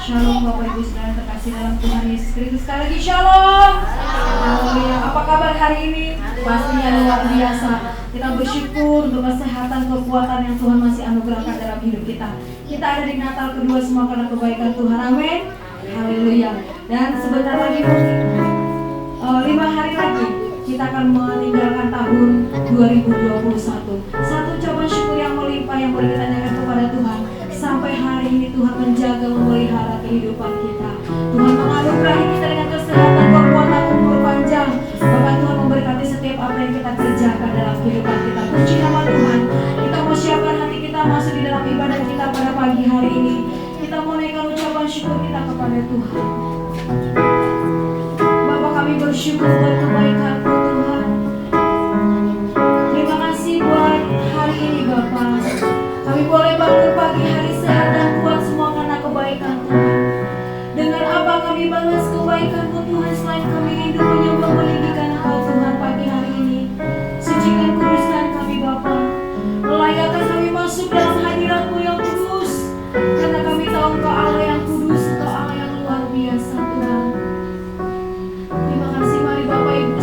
Shalom Bapak Ibu Saudara terkasih dalam Tuhan Yesus Kristus. Sekali lagi Shalom. Haleluya. Apa kabar hari ini? Pastinya luar biasa. Kita bersyukur untuk kesehatan, kekuatan yang Tuhan masih anugerahkan dalam hidup kita. Kita ada di Natal kedua semua karena kebaikan Tuhan. Amin. Haleluya. Dan sebentar lagi mungkin 5 hari lagi kita akan meninggalkan tahun 2021. Satu ucapan syukur yang melimpah yang boleh kita tanyakan kepada Tuhan. Sampai hari ini Tuhan menjaga, memelihara kehidupan kita. Tuhan mengaruniai kita dengan kesehatan, kekuatan, umur panjang. Bahkan Tuhan memberkati setiap apa yang kita kerjakan dalam kehidupan kita. Puji nama Tuhan. Kita mau siapkan hati kita masuk di dalam ibadah kita pada pagi hari ini. Kita mau naikkan ucapan syukur kita kepada Tuhan. Bapa, kami bersyukur buat kebaikan-Mu Tuhan. Terima kasih buat hari ini Bapa. Kami boleh bangun pagi hari sehat dan kuat semua karena kebaikan Tuhan. Dengan apa kami balas kebaikan-Mu Tuhan selain kami hidup menyembah meninggikan Engkau Tuhan pagi hari ini. Sucikan kuduskan kami Bapa. Melayakkan kami masuk dalam hadirat-Mu yang kudus. Karena kami tahu Engkau Allah yang kudus, Engkau Allah yang luar biasa Tuhan. Terima kasih, mari Bapak Ibu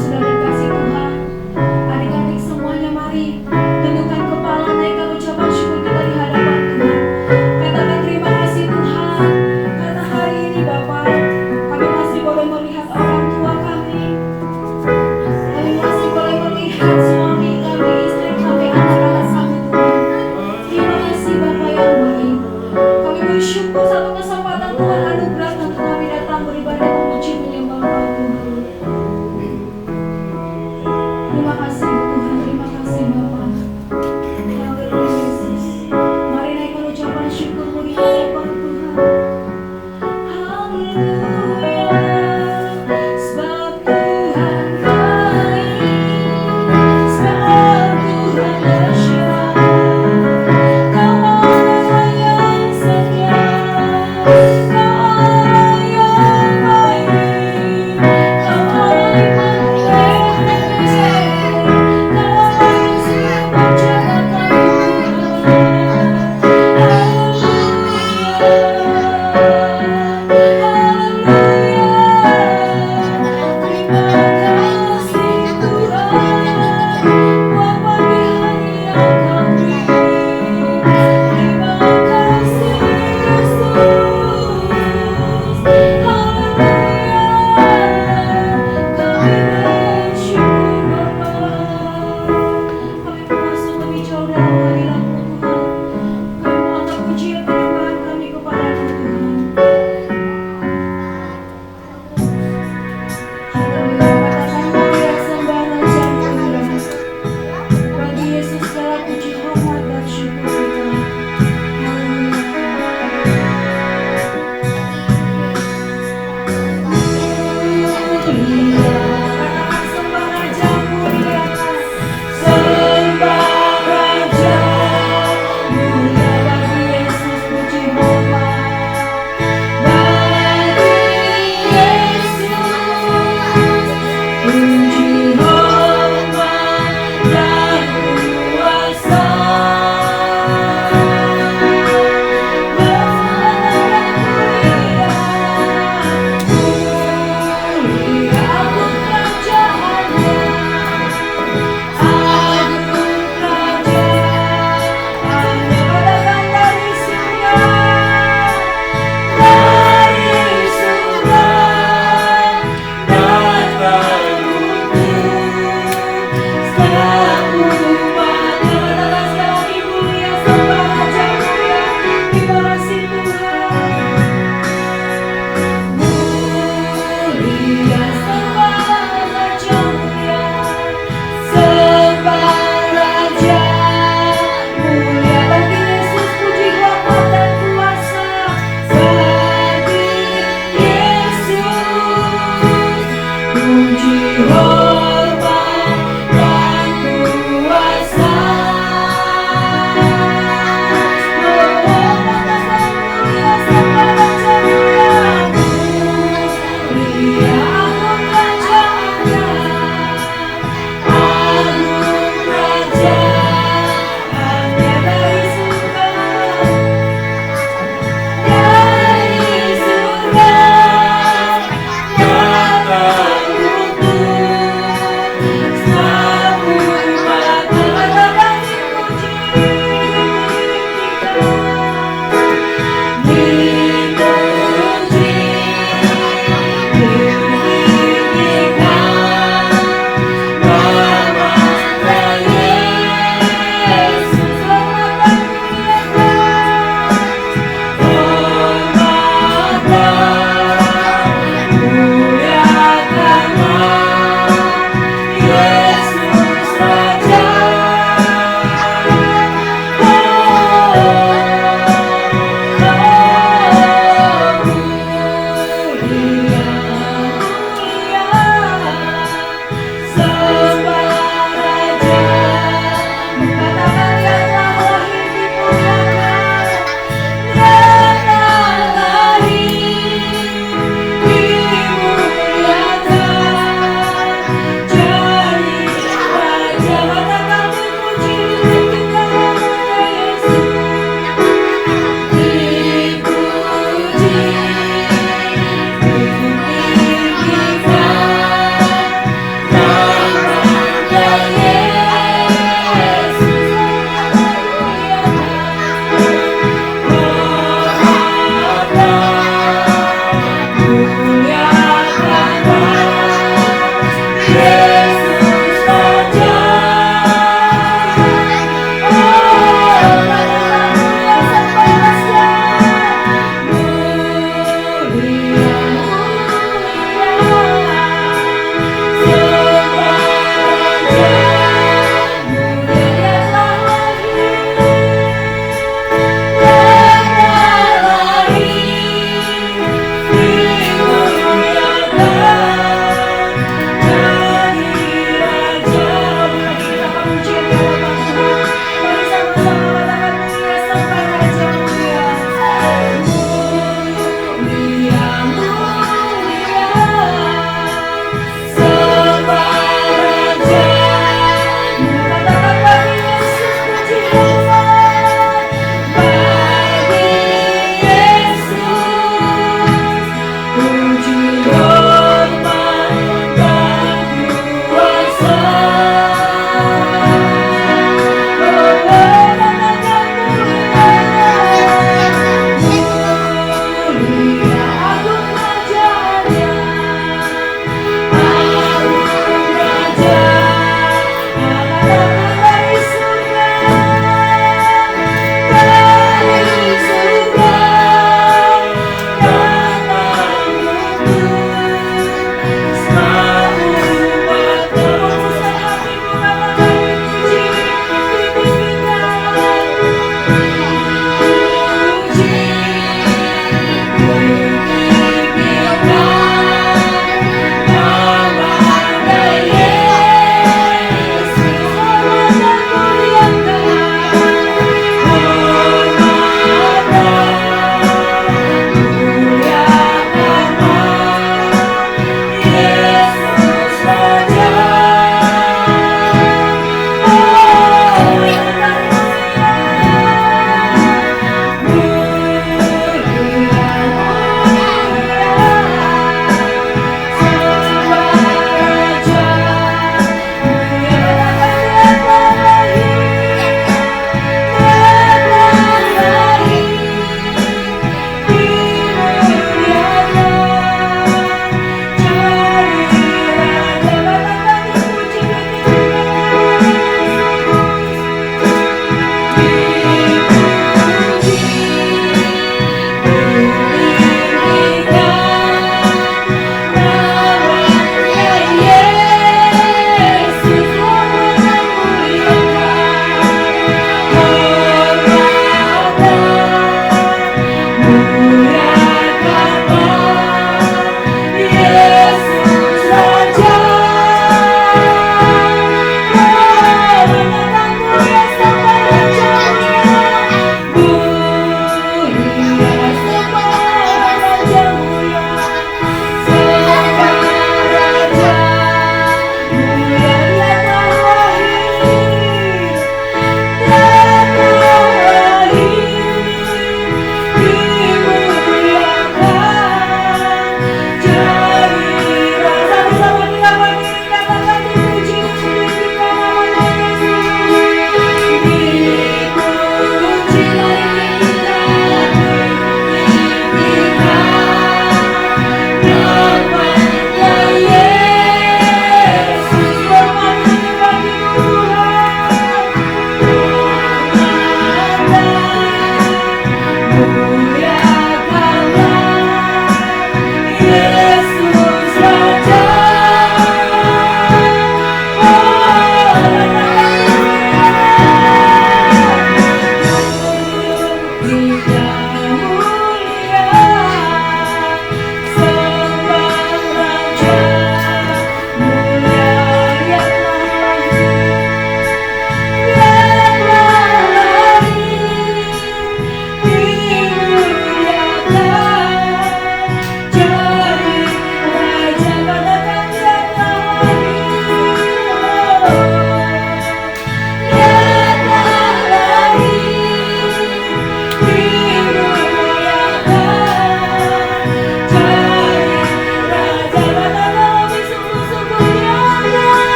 Datang untuk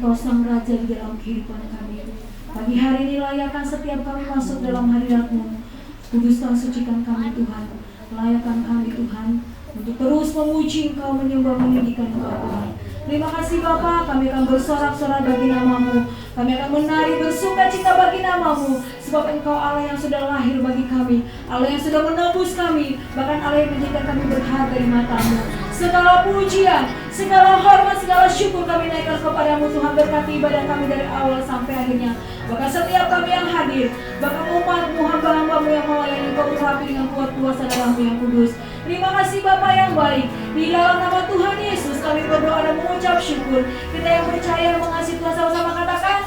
Engkau sang Raja di dalam kehidupan kami. Pagi hari ini layakkan setiap kami masuk dalam hadirat-Mu. Kuduskan, sucikan kami Tuhan. Layakkan kami Tuhan untuk terus memuji Engkau, menyembah, meninggikan Engkau Tuhan. Terima kasih Bapa, kami akan bersorak-sorai bagi nama-Mu. Kami akan menari bersuka cita bagi nama-Mu. Sebab Engkau Allah yang sudah lahir bagi kami, Allah yang sudah menebus kami, bahkan Allah yang menjadikan kami berharga di mata-Mu. Segala pujian, segala hormat, segala syukur kami naikkan kepada-Mu Tuhan. Berkati ibadah kami dari awal sampai akhirnya. Bahkan setiap kami yang hadir, bahkan umat-Mu, hamba-hamba-Mu yang melayani Engkau terapi dengan kuat kuasa dalam-Mu yang kudus. Terima kasih Bapa yang baik. Di dalam nama Tuhan Yesus kami berdoa dan mengucap syukur. Kita yang percaya dan mengasihi Tuhan sama-sama katakan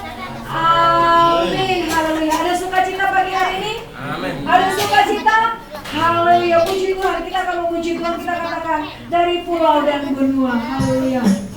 amin. Haleluya. Ada sukacita pagi hari ini? Amin. Ada sukacita? Haleluya. Puji Tuhan. Kita akan memuji Tuhan. Kita katakan dari pulau dan benua. Haleluya. Pujian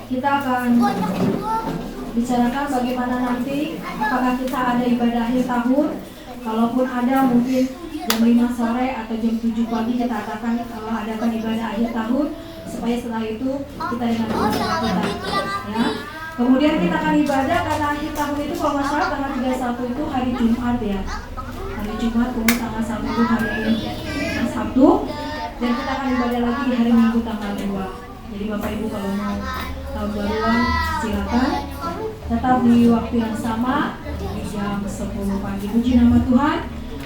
Kita akan bicarakan bagaimana nanti, apakah kita ada ibadah akhir tahun. Kalaupun ada, mungkin jam 5 sore atau jam 7 pagi kita akan adakan ibadah akhir tahun, supaya setelah itu kita dengan ibadah kita, ya. Kemudian kita akan ibadah karena akhir tahun itu kalau nggak salah tanggal 31 itu hari Jumat, ya. Hari Jumat, kemudian tanggal 1 itu hari Sabtu, dan kita akan ibadah lagi di hari Minggu tanggal 2. Jadi Bapak Ibu kalau mau tahun baruan silakan tetap di waktu yang sama di jam 10 pagi. Puji nama Tuhan,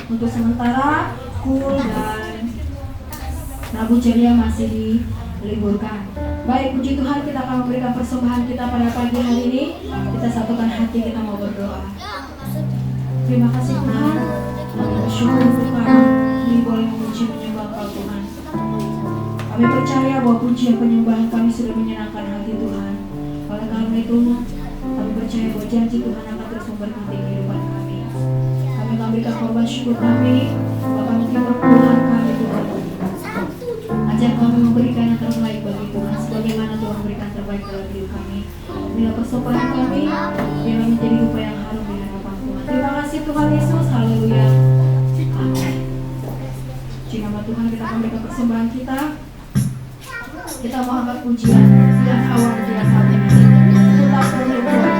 untuk sementara Kul dan Prabu Ceria masih diliburkan. Baik, puji Tuhan, kita akan memberikan persembahan kita pada pagi hari ini. Kita satukan hati, kita mau berdoa. Terima kasih Tuhan, kami bersyukur untuk kami boleh memuji menyembah Engkau Tuhan. Kami percaya bahwa pujian penyembahan kami sudah menyenangkan hati Tuhan. Oleh karena itu, kami percaya bahwa janji Tuhan akan terus memberkati kehidupan kami. Kami memberikan korban syukur kami, bahkan timur Tuhan kami Tuhan. Ajar kami memberikan yang terbaik bagi Tuhan, sebagaimana Tuhan memberikan terbaik dalam hidup kami. Bila persembahan kami, biarlah menjadi rupa yang harum di hadapan Tuhan. Terima kasih Tuhan Yesus, haleluya. Amin. Puji nama Tuhan, kita akan memberikan persembahan kita. Kita mau angkat pujian dan awal pujian saat ini. Tetap berdoa.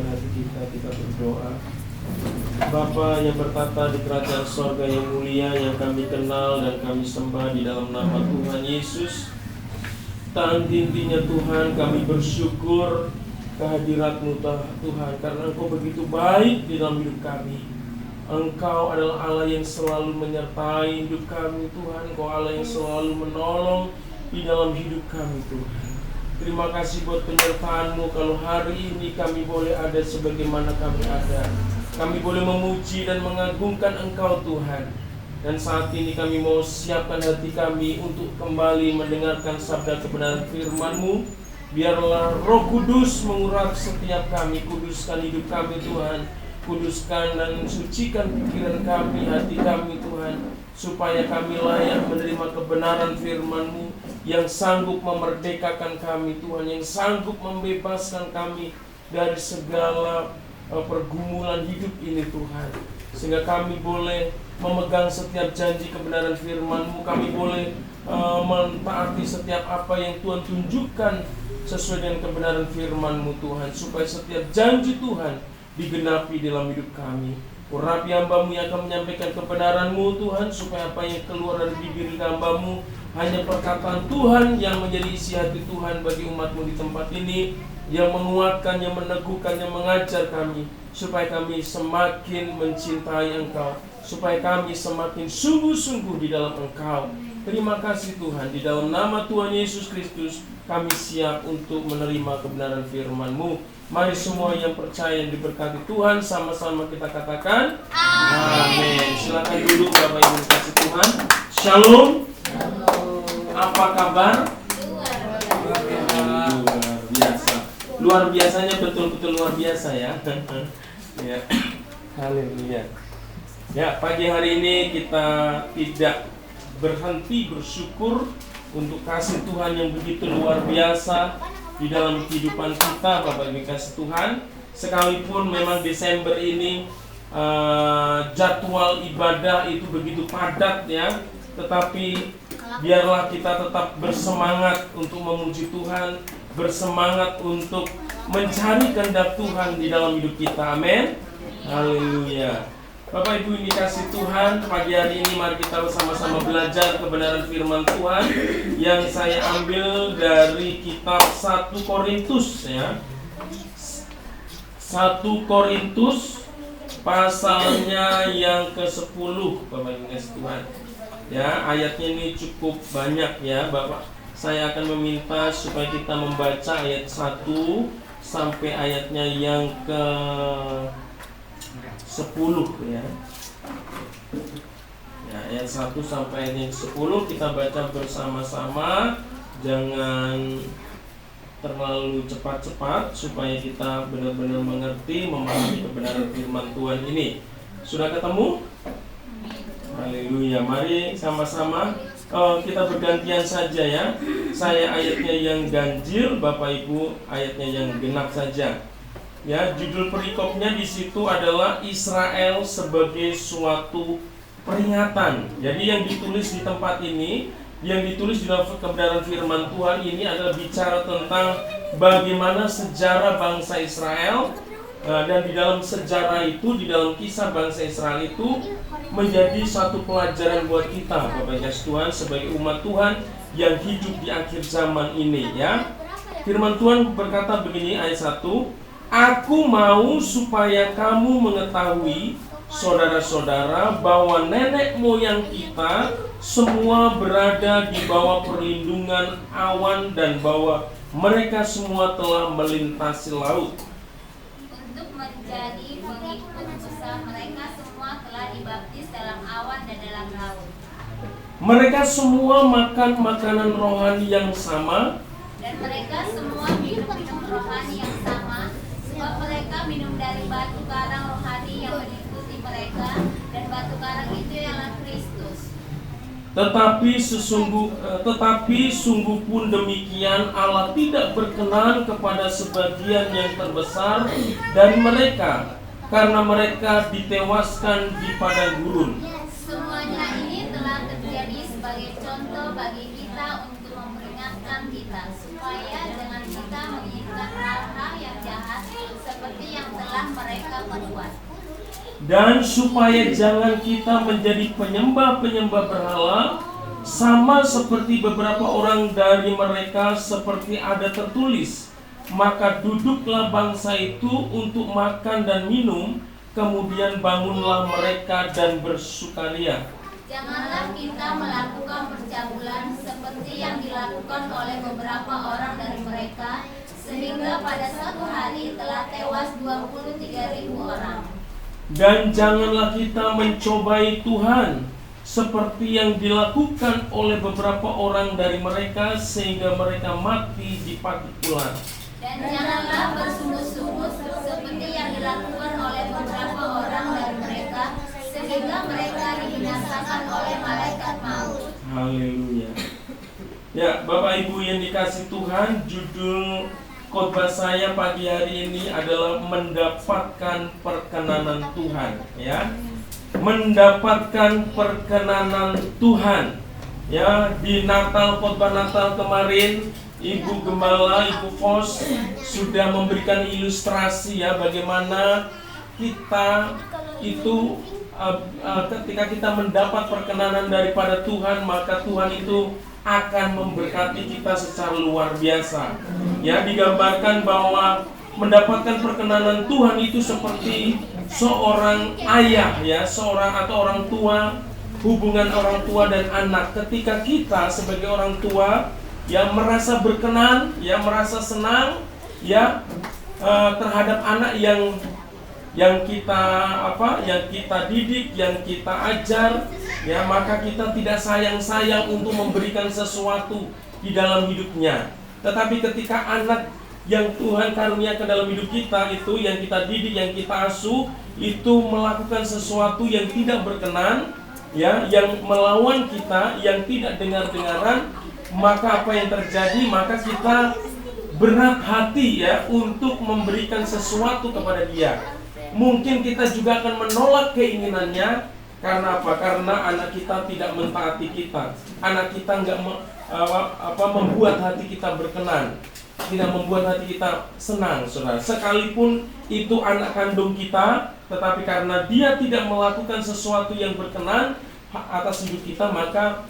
hati kita, kita berdoa. Bapa yang bertata di kerajaan sorga yang mulia, yang kami kenal dan kami sembah di dalam nama Tuhan Yesus. Tak henti-hentinya Tuhan, kami bersyukur kehadirat-Mu Tuhan, karena Engkau begitu baik di dalam hidup kami. Engkau adalah Allah yang selalu menyertai hidup kami Tuhan. Engkau Allah yang selalu menolong di dalam hidup kami Tuhan. Terima kasih buat penyertaan-Mu. Kalau hari ini kami boleh ada sebagaimana kami ada, kami boleh memuji dan mengagungkan Engkau Tuhan. Dan saat ini kami mau siapkan hati kami untuk kembali mendengarkan sabda kebenaran firman-Mu. Biarlah Roh Kudus mengurat setiap kami. Kuduskan hidup kami Tuhan. Kuduskan dan sucikan pikiran kami, hati kami Tuhan, supaya kami layak menerima kebenaran firman-Mu yang sanggup memerdekakan kami Tuhan, yang sanggup membebaskan kami dari segala pergumulan hidup ini Tuhan. Sehingga kami boleh memegang setiap janji kebenaran firman-Mu. Kami boleh mentaati setiap apa yang Tuhan tunjukkan sesuai dengan kebenaran firman-Mu Tuhan, supaya setiap janji Tuhan digenapi dalam hidup kami. Urapi hamba-Mu yang akan menyampaikan kebenaran-Mu Tuhan, supaya apa yang keluar dari bibir hamba-Mu hanya perkataan Tuhan yang menjadi isi hati Tuhan bagi umat-Mu di tempat ini, yang menguatkan, yang meneguhkan, yang mengajar kami, supaya kami semakin mencintai Engkau, supaya kami semakin sungguh-sungguh di dalam Engkau. Terima kasih Tuhan, di dalam nama Tuhan Yesus Kristus kami siap untuk menerima kebenaran firman-Mu. Mari semua yang percaya yang diberkati Tuhan, sama-sama kita katakan amin. Silakan duduk Bapak Ibu kasih Tuhan. Shalom. Apa kabar? Luar biasa. Luar biasanya betul-betul luar biasa ya. Ya. Haleluya. Ya, pagi hari ini kita tidak berhenti bersyukur untuk kasih Tuhan yang begitu luar biasa di dalam kehidupan kita, Bapak Ibu kasih Tuhan. Sekalipun memang Desember ini jadwal ibadah itu begitu padat ya, tetapi biarlah kita tetap bersemangat untuk memuji Tuhan, bersemangat untuk mencari kehendak Tuhan di dalam hidup kita. Amin. Haleluya. Bapak Ibu ini kasih Tuhan, pagi hari ini mari kita bersama-sama belajar kebenaran firman Tuhan yang saya ambil dari kitab 1 Korintus ya. 1 Korintus pasalnya yang ke-10, Bapak Ibu kasih Tuhan. Ya, ayatnya ini cukup banyak ya, Bapak. Saya akan meminta supaya kita membaca ayat 1 sampai ayatnya yang ke 10 ya. Ya, ayat 1 sampai ayat 10 kita baca bersama-sama. Jangan terlalu cepat-cepat supaya kita benar-benar mengerti, memahami kebenaran firman Tuhan ini. Sudah ketemu? Haleluya. Mari sama-sama kita bergantian saja ya. Saya ayatnya yang ganjil, Bapak Ibu ayatnya yang genap saja. Ya, judul perikopnya di situ adalah Israel sebagai suatu peringatan. Jadi yang ditulis di tempat ini, yang ditulis di dalam kebenaran firman Tuhan ini adalah bicara tentang bagaimana sejarah bangsa Israel. Dan di dalam sejarah itu, di dalam kisah bangsa Israel itu menjadi satu pelajaran buat kita, Bapak Ibu Tuhan, sebagai umat Tuhan yang hidup di akhir zaman ini ya. Firman Tuhan berkata begini, ayat 1, Aku mau supaya kamu mengetahui, saudara-saudara, bahwa nenek moyang kita semua berada di bawah perlindungan awan dan bahwa mereka semua telah melintasi laut. Untuk menjadi pengikut Musa, mereka semua telah dibaptis dalam awan dan dalam laut. Mereka semua makan makanan rohani yang sama, dan mereka semua minum rohani yang sama, sebab mereka minum dari batu karang rohani yang meliputi mereka, dan batu karang itu ialah Kristus. Tetapi sungguh pun demikian, Allah tidak berkenan kepada sebagian yang terbesar dari mereka, karena mereka ditewaskan di padang gurun. Semuanya ini telah terjadi sebagai contoh bagi kita untuk memperingatkan kita, supaya jangan kita menginginkan hal-hal yang jahat seperti yang telah perbuat. Dan supaya jangan kita menjadi penyembah-penyembah berhala, sama seperti beberapa orang dari mereka, seperti ada tertulis, maka duduklah bangsa itu untuk makan dan minum, kemudian bangunlah mereka dan bersukaria. Janganlah kita melakukan percabulan seperti yang dilakukan oleh beberapa orang dari mereka, sehingga pada suatu hari telah tewas 23.000 orang. Dan janganlah kita mencobai Tuhan seperti yang dilakukan oleh beberapa orang dari mereka, sehingga mereka mati di pagi ular. Dan janganlah bersungguh-sungguh seperti yang dilakukan oleh beberapa orang dari mereka, sehingga mereka dibinasakan oleh malaikat maut. Haleluya. Ya, Bapak Ibu yang dikasih Tuhan, judul khotbah saya pagi hari ini adalah mendapatkan perkenanan Tuhan, ya. Mendapatkan perkenanan Tuhan. Ya, di Natal, khotbah Natal kemarin, Ibu Gembala, Ibu Fos sudah memberikan ilustrasi ya bagaimana kita itu ketika kita mendapat perkenanan daripada Tuhan, maka Tuhan itu akan memberkati kita secara luar biasa. Ya, digambarkan bahwa mendapatkan perkenanan Tuhan itu seperti seorang ayah, ya, seorang atau orang tua, hubungan orang tua dan anak. Ketika kita sebagai orang tua yang merasa berkenan, ya, merasa senang, ya, terhadap anak yang kita didik, yang kita ajar, ya, maka kita tidak sayang-sayang untuk memberikan sesuatu di dalam hidupnya. Tetapi ketika anak yang Tuhan karuniakan dalam hidup kita itu, yang kita didik, yang kita asuh, itu melakukan sesuatu yang tidak berkenan, ya, yang melawan kita, yang tidak dengar-dengaran, maka apa yang terjadi? Maka kita berat hati, ya, untuk memberikan sesuatu kepada dia. Mungkin kita juga akan menolak keinginannya. Karena apa? Karena anak kita tidak mentaati kita. Anak kita nggak membuat hati kita berkenan, tidak membuat hati kita senang, saudara. Sekalipun itu anak kandung kita, tetapi karena dia tidak melakukan sesuatu yang berkenan atas hidup kita, maka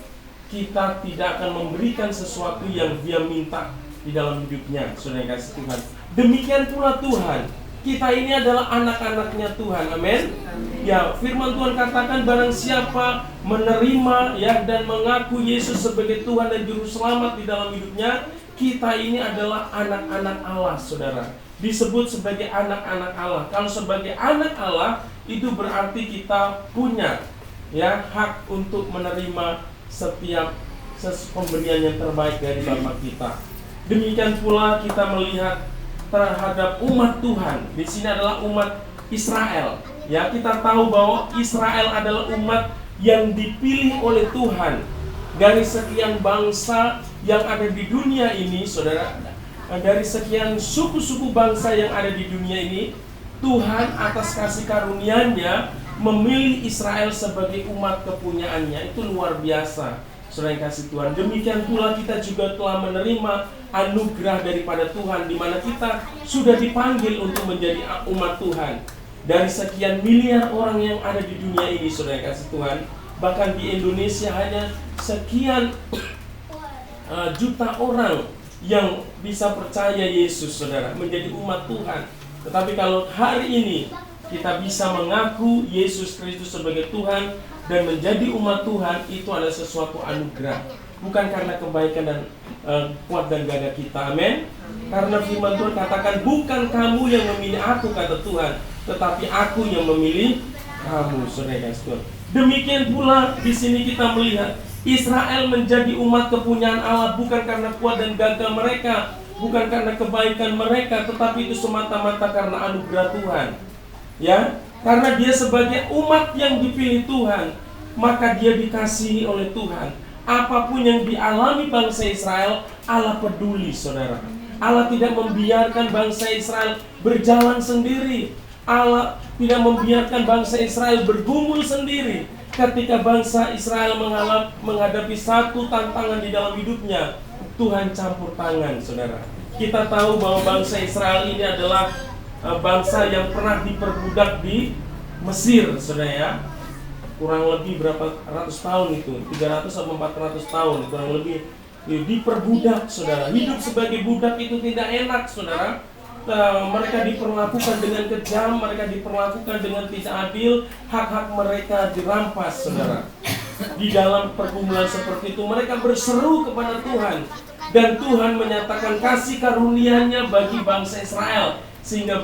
kita tidak akan memberikan sesuatu yang dia minta di dalam hidupnya, saudara yang kasih Tuhan. Demikian pula Tuhan. Kita ini adalah anak-anaknya Tuhan, amin. Ya, firman Tuhan katakan barang siapa menerima, ya, dan mengaku Yesus sebagai Tuhan dan Juru Selamat di dalam hidupnya, kita ini adalah anak-anak Allah, saudara. Disebut sebagai anak-anak Allah. Kalau sebagai anak Allah, itu berarti kita punya, ya, hak untuk menerima setiap pemberian yang terbaik dari Bapa kita. Demikian pula kita melihat terhadap umat Tuhan. Di sini adalah umat Israel. Ya, kita tahu bahwa Israel adalah umat yang dipilih oleh Tuhan dari sekian bangsa yang ada di dunia ini, saudara. Dari sekian suku-suku bangsa yang ada di dunia ini, Tuhan atas kasih karunia-Nya memilih Israel sebagai umat kepunyaannya. Itu luar biasa, saudara yang kasih Tuhan. Demikian pula kita juga telah menerima anugerah daripada Tuhan, di mana kita sudah dipanggil untuk menjadi umat Tuhan. Dari sekian miliar orang yang ada di dunia ini, saudara yang kasih Tuhan, bahkan di Indonesia hanya sekian juta orang yang bisa percaya Yesus, saudara, menjadi umat Tuhan. Tetapi kalau hari ini kita bisa mengaku Yesus Kristus sebagai Tuhan dan menjadi umat Tuhan, itu adalah sesuatu anugerah. Bukan karena kebaikan dan kuat dan gagah kita, amin. Karena firman Tuhan katakan, bukan kamu yang memilih aku, kata Tuhan, tetapi aku yang memilih kamu, saudara Tuhan. Demikian pula di sini kita melihat Israel menjadi umat kepunyaan Allah bukan karena kuat dan gagah mereka, bukan karena kebaikan mereka, tetapi itu semata-mata karena anugerah Tuhan. Ya, karena dia sebagai umat yang dipilih Tuhan, maka dia dikasihi oleh Tuhan. Apapun yang dialami bangsa Israel, Allah peduli, saudara. Allah tidak membiarkan bangsa Israel berjalan sendiri. Allah tidak membiarkan bangsa Israel bergumul sendiri. Ketika bangsa Israel menghadapi satu tantangan di dalam hidupnya, Tuhan campur tangan, saudara. Kita tahu bahwa bangsa Israel ini adalah bangsa yang pernah diperbudak di Mesir, saudara ya. Kurang lebih berapa ratus tahun itu, 300 atau 400 tahun kurang lebih diperbudak, saudara. Hidup sebagai budak itu tidak enak, saudara. Mereka diperlakukan dengan kejam, mereka diperlakukan dengan tidak adil, hak-hak mereka dirampas, saudara. Di dalam pergumulan seperti itu mereka berseru kepada Tuhan, dan Tuhan menyatakan kasih karunia-Nya bagi bangsa Israel, sehingga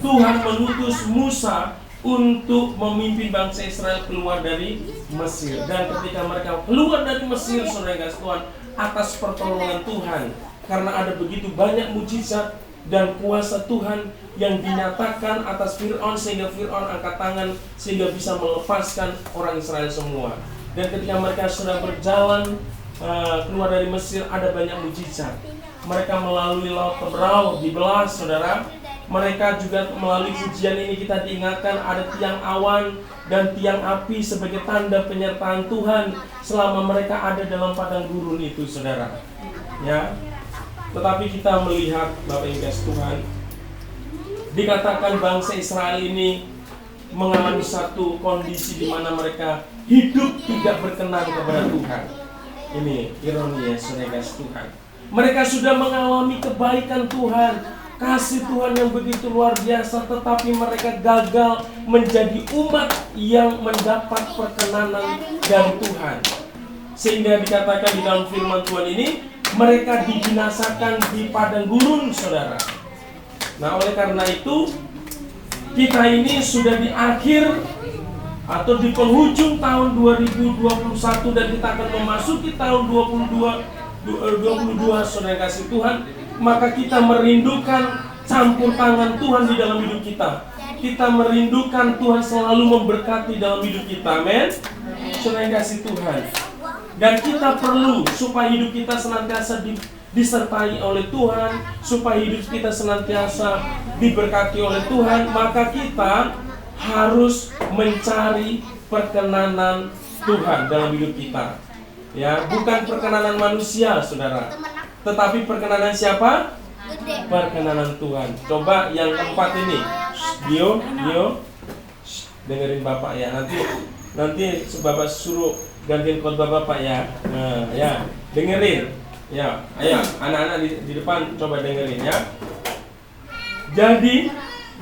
Tuhan mengutus Musa untuk memimpin bangsa Israel keluar dari Mesir. Dan ketika mereka keluar dari Mesir, saudara Tuhan, atas pertolongan Tuhan, karena ada begitu banyak mujizat dan kuasa Tuhan yang dinyatakan atas Fir'aun, sehingga Fir'aun angkat tangan sehingga bisa melepaskan orang Israel semua. Dan ketika mereka sudah berjalan keluar dari Mesir, ada banyak mujizat. Mereka melalui laut Tebrau dibelah, saudara. Mereka juga melalui ujian ini kita diingatkan ada tiang awan dan tiang api sebagai tanda penyertaan Tuhan selama mereka ada dalam padang gurun itu, saudara. Ya. Tetapi kita melihat, Bapak Ibu Tuhan, dikatakan bangsa Israel ini mengalami satu kondisi di mana mereka hidup tidak berkenan kepada Tuhan. Ini ironi ya, saudara Tuhan. Mereka sudah mengalami kebaikan Tuhan, kasih Tuhan yang begitu luar biasa, tetapi mereka gagal menjadi umat yang mendapat perkenanan dari Tuhan. Sehingga dikatakan di dalam firman Tuhan ini, mereka dibinasakan di padang gurun, saudara. Nah, oleh karena itu kita ini sudah di akhir atau di penghujung tahun 2021 dan kita akan memasuki tahun 2022, saudara kasih Tuhan. Maka kita merindukan campur tangan Tuhan di dalam hidup kita. Kita merindukan Tuhan selalu memberkati dalam hidup kita. Amin. Saudara kasih Tuhan. Dan kita perlu supaya hidup kita senantiasa disertai oleh Tuhan, supaya hidup kita senantiasa diberkati oleh Tuhan, maka kita harus mencari perkenanan Tuhan dalam hidup kita. Ya, bukan perkenanan manusia, saudara, tetapi perkenanan siapa? Perkenanan Tuhan. Coba yang keempat ini, Dio, dengerin Bapak ya. Nanti Bapak suruh gantiin khotbah Bapak ya. Nah, ya, dengerin. Ya, ayo anak-anak di depan coba dengerin ya. Jadi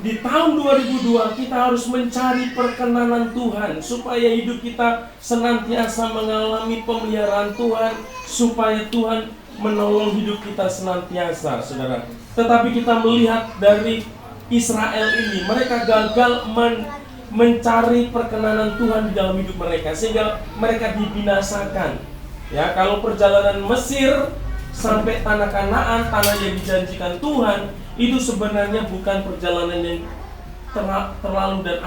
di tahun 2002 kita harus mencari perkenanan Tuhan supaya hidup kita senantiasa mengalami pemeliharaan Tuhan, supaya Tuhan menolong hidup kita senantiasa, saudara. Tetapi kita melihat dari Israel ini, mereka gagal mencari perkenanan Tuhan di dalam hidup mereka, sehingga mereka dibinasakan. Ya, kalau perjalanan Mesir sampai tanah Kanaan, tanah yang dijanjikan Tuhan, itu sebenarnya bukan perjalanan yang terlalu dan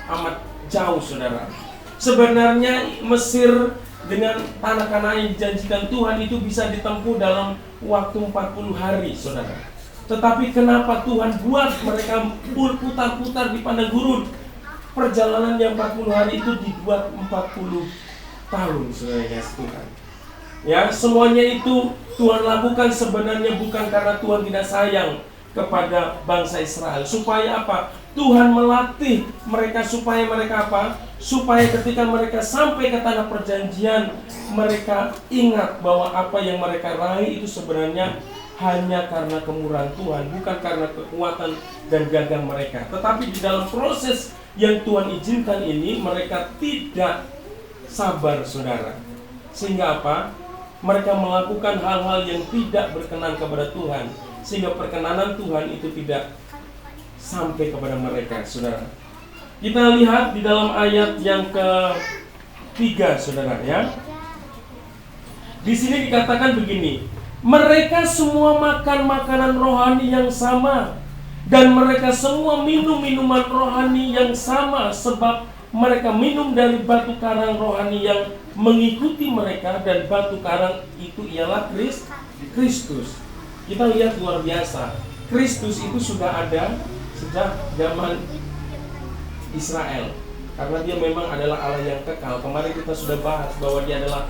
amat jauh, saudara. Sebenarnya Mesir dengan tanah Kanaan yang dijanjikan Tuhan itu bisa ditempuh dalam waktu 40 hari, saudara. Tetapi kenapa Tuhan buat mereka putar-putar di padang gurun? Perjalanan yang 40 hari itu dibuat 40 tahun, saudara Tuhan. Ya, semuanya itu Tuhan lakukan sebenarnya bukan karena Tuhan tidak sayang kepada bangsa Israel. Supaya apa? Tuhan melatih mereka supaya mereka apa? Supaya ketika mereka sampai ke tanah perjanjian, mereka ingat bahwa apa yang mereka raih itu sebenarnya hanya karena kemurahan Tuhan, bukan karena kekuatan dan gagah mereka. Tetapi di dalam proses yang Tuhan izinkan ini, mereka tidak sabar, saudara. Sehingga apa? Mereka melakukan hal-hal yang tidak berkenan kepada Tuhan, sehingga perkenanan Tuhan itu tidak sampai kepada mereka, saudara. Kita lihat di dalam ayat yang ke-3, saudara ya. Di sini dikatakan begini, mereka semua makan makanan rohani yang sama, dan mereka semua minum minuman rohani yang sama, sebab mereka minum dari batu karang rohani yang mengikuti mereka, dan batu karang itu ialah Kristus. Kita lihat luar biasa, Kristus itu sudah ada sejak zaman Israel, karena dia memang adalah Allah yang kekal. Kemarin kita sudah bahas bahwa dia adalah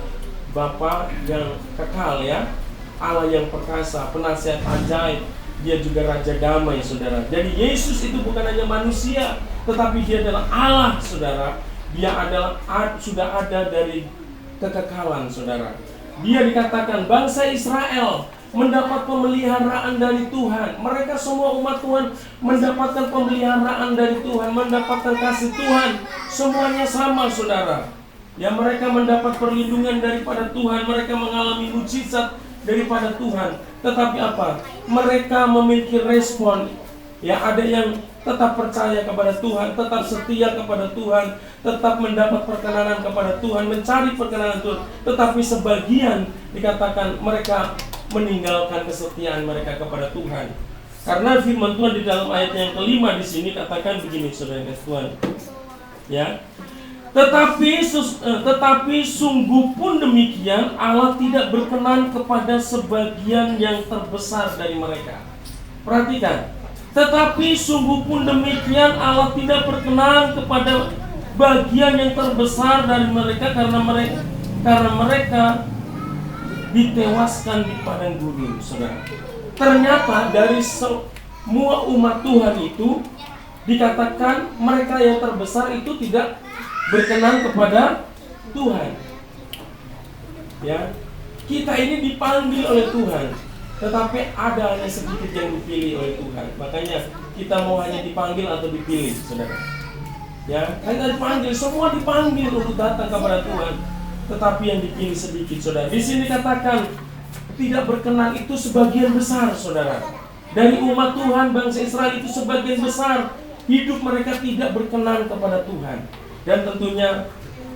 Bapa yang kekal ya, Allah yang perkasa, penasihat ajaib, Dia juga Raja Damai, saudara. Jadi Yesus itu bukan hanya manusia, tetapi dia adalah Allah, saudara. Dia adalah sudah ada dari kekekalan, saudara. Dia dikatakan bangsa Israel mendapat pemeliharaan dari Tuhan. Mereka semua umat Tuhan mendapatkan pemeliharaan dari Tuhan, mendapatkan kasih Tuhan. Semuanya sama, saudara. Ya, mereka mendapat perlindungan daripada Tuhan, mereka mengalami mujizat daripada Tuhan. Tetapi apa? Mereka memiliki respon. Ya, ada yang tetap percaya kepada Tuhan, tetap setia kepada Tuhan, tetap mendapat perkenanan kepada Tuhan, mencari perkenanan Tuhan. Tetapi sebagian dikatakan mereka meninggalkan kesetiaan mereka kepada Tuhan. Karena firman Tuhan di dalam ayat yang kelima di sini katakan begini, saudara Tuhan. Ya. Tetapi sungguh pun demikian, Allah tidak berkenan kepada sebagian yang terbesar dari mereka. Perhatikan. Tetapi sungguh pun demikian, Allah tidak berkenan kepada bagian yang terbesar dari mereka karena mereka ditewaskan di padang gurun, saudara. Ternyata dari semua umat Tuhan itu dikatakan mereka yang terbesar itu tidak berkenan kepada Tuhan. Ya, kita ini dipanggil oleh Tuhan, tetapi ada hanya sedikit yang dipilih oleh Tuhan. Makanya kita mau hanya dipanggil atau dipilih, saudara. Ya, kita dipanggil, semua dipanggil untuk datang kepada Tuhan, tetapi yang dipilih sedikit, saudara. Di sini katakan tidak berkenan itu sebagian besar, saudara. Dari umat Tuhan, bangsa Israel itu sebagian besar hidup mereka tidak berkenan kepada Tuhan. Dan tentunya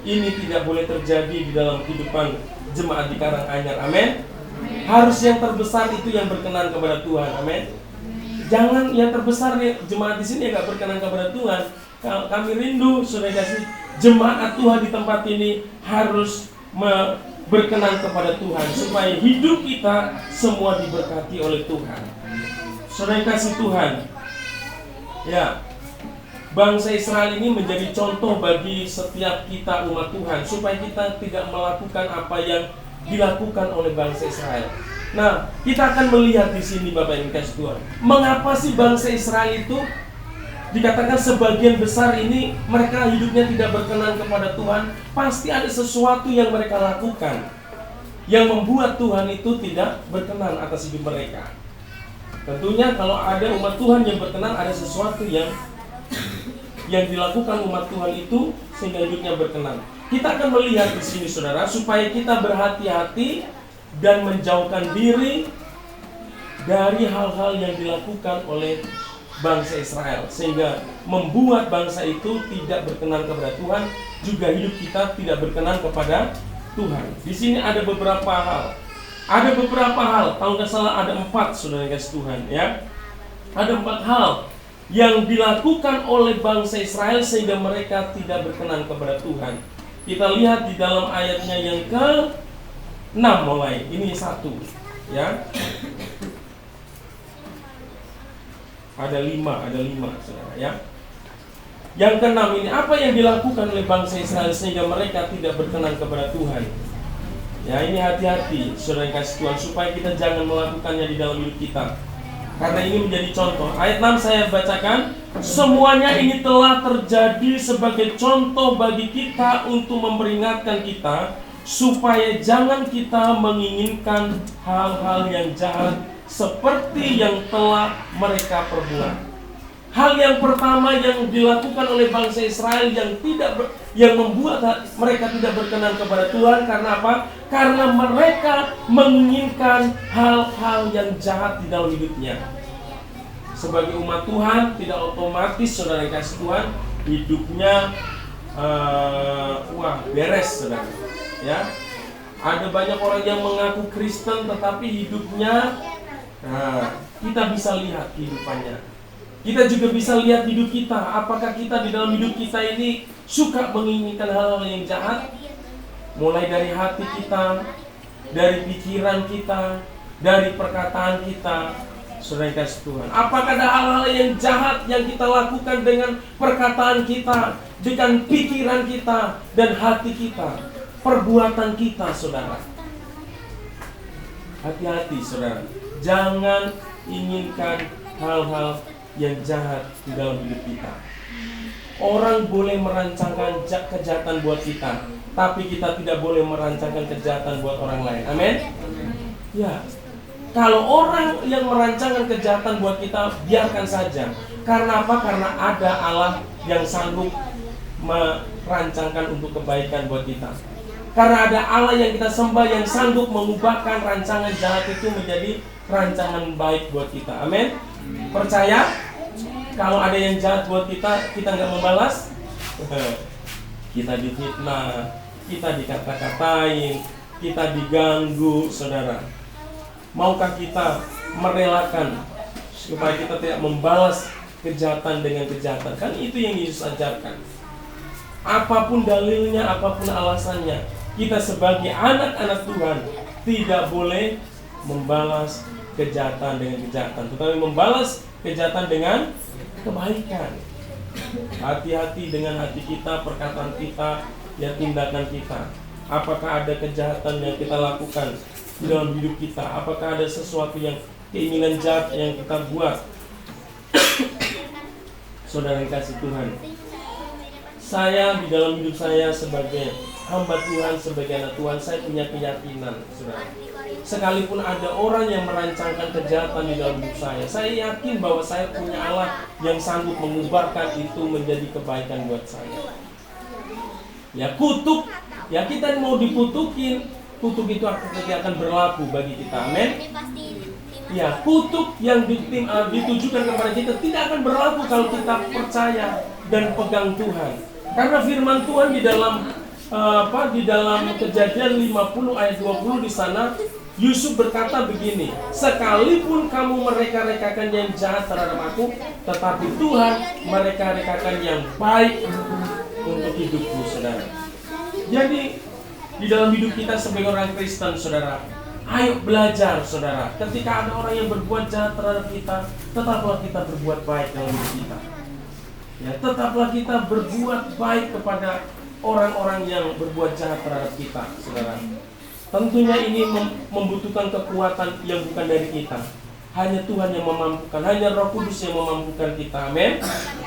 ini tidak boleh terjadi di dalam kehidupan jemaat di Karanganyar. Amin. Harus yang terbesar itu yang berkenan kepada Tuhan. Amin. Jangan yang terbesar jemaat di sini nggak berkenan kepada Tuhan. Kami rindu, saudara kasih, jemaat Tuhan di tempat ini harus berkenan kepada Tuhan, supaya hidup kita semua diberkati oleh Tuhan. Saudara kasih Tuhan, ya, bangsa Israel ini menjadi contoh bagi setiap kita umat Tuhan, supaya kita tidak melakukan apa yang dilakukan oleh bangsa Israel. Nah, kita akan melihat di sini, Bapak Ibu kasih Tuhan, mengapa sih bangsa Israel itu dikatakan sebagian besar ini mereka hidupnya tidak berkenan kepada Tuhan. Pasti ada sesuatu yang mereka lakukan yang membuat Tuhan itu tidak berkenan atas hidup mereka. Tentunya kalau ada umat Tuhan yang berkenan, ada sesuatu yang dilakukan umat Tuhan itu sehingga hidupnya berkenan. Kita akan melihat di sini, saudara, supaya kita berhati-hati dan menjauhkan diri dari hal-hal yang dilakukan oleh bangsa Israel, sehingga membuat bangsa itu tidak berkenan kepada Tuhan, juga hidup kita tidak berkenan kepada Tuhan. Di sini ada beberapa hal. Ada beberapa hal, kalau nggak salah ada 4, saudara kasih Tuhan, ya. Ada 4 hal yang dilakukan oleh bangsa Israel sehingga mereka tidak berkenan kepada Tuhan. Kita lihat di dalam ayatnya yang ke-6 mulai. Ini 1, ya. Ada 5, saudara, ya. Yang ke-6 ini, apa yang dilakukan oleh bangsa Israel sehingga mereka tidak berkenan kepada Tuhan? Ya, ini hati-hati, saudara yang kasih Tuhan, supaya kita jangan melakukannya di dalam hidup kita. Karena ini menjadi contoh. Ayat 6 saya bacakan. Semuanya ini telah terjadi sebagai contoh bagi kita untuk memperingatkan kita, supaya jangan kita menginginkan hal-hal yang jahat seperti yang telah mereka perbuat. Hal yang pertama yang dilakukan oleh bangsa Israel yang membuat mereka tidak berkenan kepada Tuhan, karena apa? Karena mereka menginginkan hal-hal yang jahat di dalam hidupnya. Sebagai umat Tuhan, tidak otomatis, saudara yang kasih Tuhan, hidupnya beres, saudara. Ya, ada banyak orang yang mengaku Kristen tetapi hidupnya, kita bisa lihat kehidupannya. Kita juga bisa lihat hidup kita. Apakah kita di dalam hidup kita ini suka menginginkan hal-hal yang jahat? Mulai dari hati kita, dari pikiran kita, dari perkataan kita, saudara kasih Tuhan. Apakah ada hal-hal yang jahat yang kita lakukan dengan perkataan kita, dengan pikiran kita, dan hati kita, perbuatan kita, saudara? Hati-hati, saudara. Jangan inginkan hal-hal yang jahat di dalam hidup kita. Orang boleh merancangkan kejahatan buat kita, tapi kita tidak boleh merancangkan kejahatan buat orang lain. Amin? Ya. Kalau orang yang merancangkan kejahatan buat kita, biarkan saja. Karena apa? Karena ada Allah yang sanggup merancangkan untuk kebaikan buat kita. Karena ada Allah yang kita sembah yang sanggup mengubahkan rancangan jahat itu menjadi rancangan baik buat kita. Amin? Percaya? Kalau ada yang jahat buat kita, kita nggak membalas, kita difitnah, kita dikata-katain, kita diganggu, saudara. Maukah kita merelakan supaya kita tidak membalas kejahatan dengan kejahatan? Kan itu yang Yesus ajarkan. Apapun dalilnya, apapun alasannya, kita sebagai anak-anak Tuhan tidak boleh membalas kejahatan dengan kejahatan, tetapi membalas kejahatan dengan kebaikan. Hati-hati dengan hati kita, perkataan kita, ya tindakan kita. Apakah ada kejahatan yang kita lakukan di dalam hidup kita? Apakah ada sesuatu yang keinginan jahat yang kita buat? Saudara yang kasih Tuhan, saya di dalam hidup saya sebagai hamba Tuhan, sebagai anak Tuhan, saya punya keyakinan, saudara. Sekalipun ada orang yang merancangkan kejahatan di dalam hidup saya yakin bahwa saya punya Allah yang sanggup mengubahkan itu menjadi kebaikan buat saya. Ya, kutuk, ya kita mau dikutukin, kutuk itu akan berlaku bagi kita. Amin. Ya, kutuk yang ditujukan kepada kita tidak akan berlaku kalau kita percaya dan pegang Tuhan. Karena firman Tuhan di dalam di dalam Kejadian 50 ayat 20 di sana, Yusuf berkata begini, sekalipun kamu mereka-rekakan yang jahat terhadap aku, tetapi Tuhan mereka-rekakan yang baik untuk hidupku, saudara. Jadi di dalam hidup kita sebagai orang Kristen, saudara, ayo belajar, saudara. Ketika ada orang yang berbuat jahat terhadap kita, tetaplah kita berbuat baik dalam hidup kita. Ya, tetaplah kita berbuat baik kepada orang-orang yang berbuat jahat terhadap kita, saudara. Tentunya ini membutuhkan kekuatan yang bukan dari kita. Hanya Tuhan yang memampukan, hanya Roh Kudus yang memampukan kita. Amin.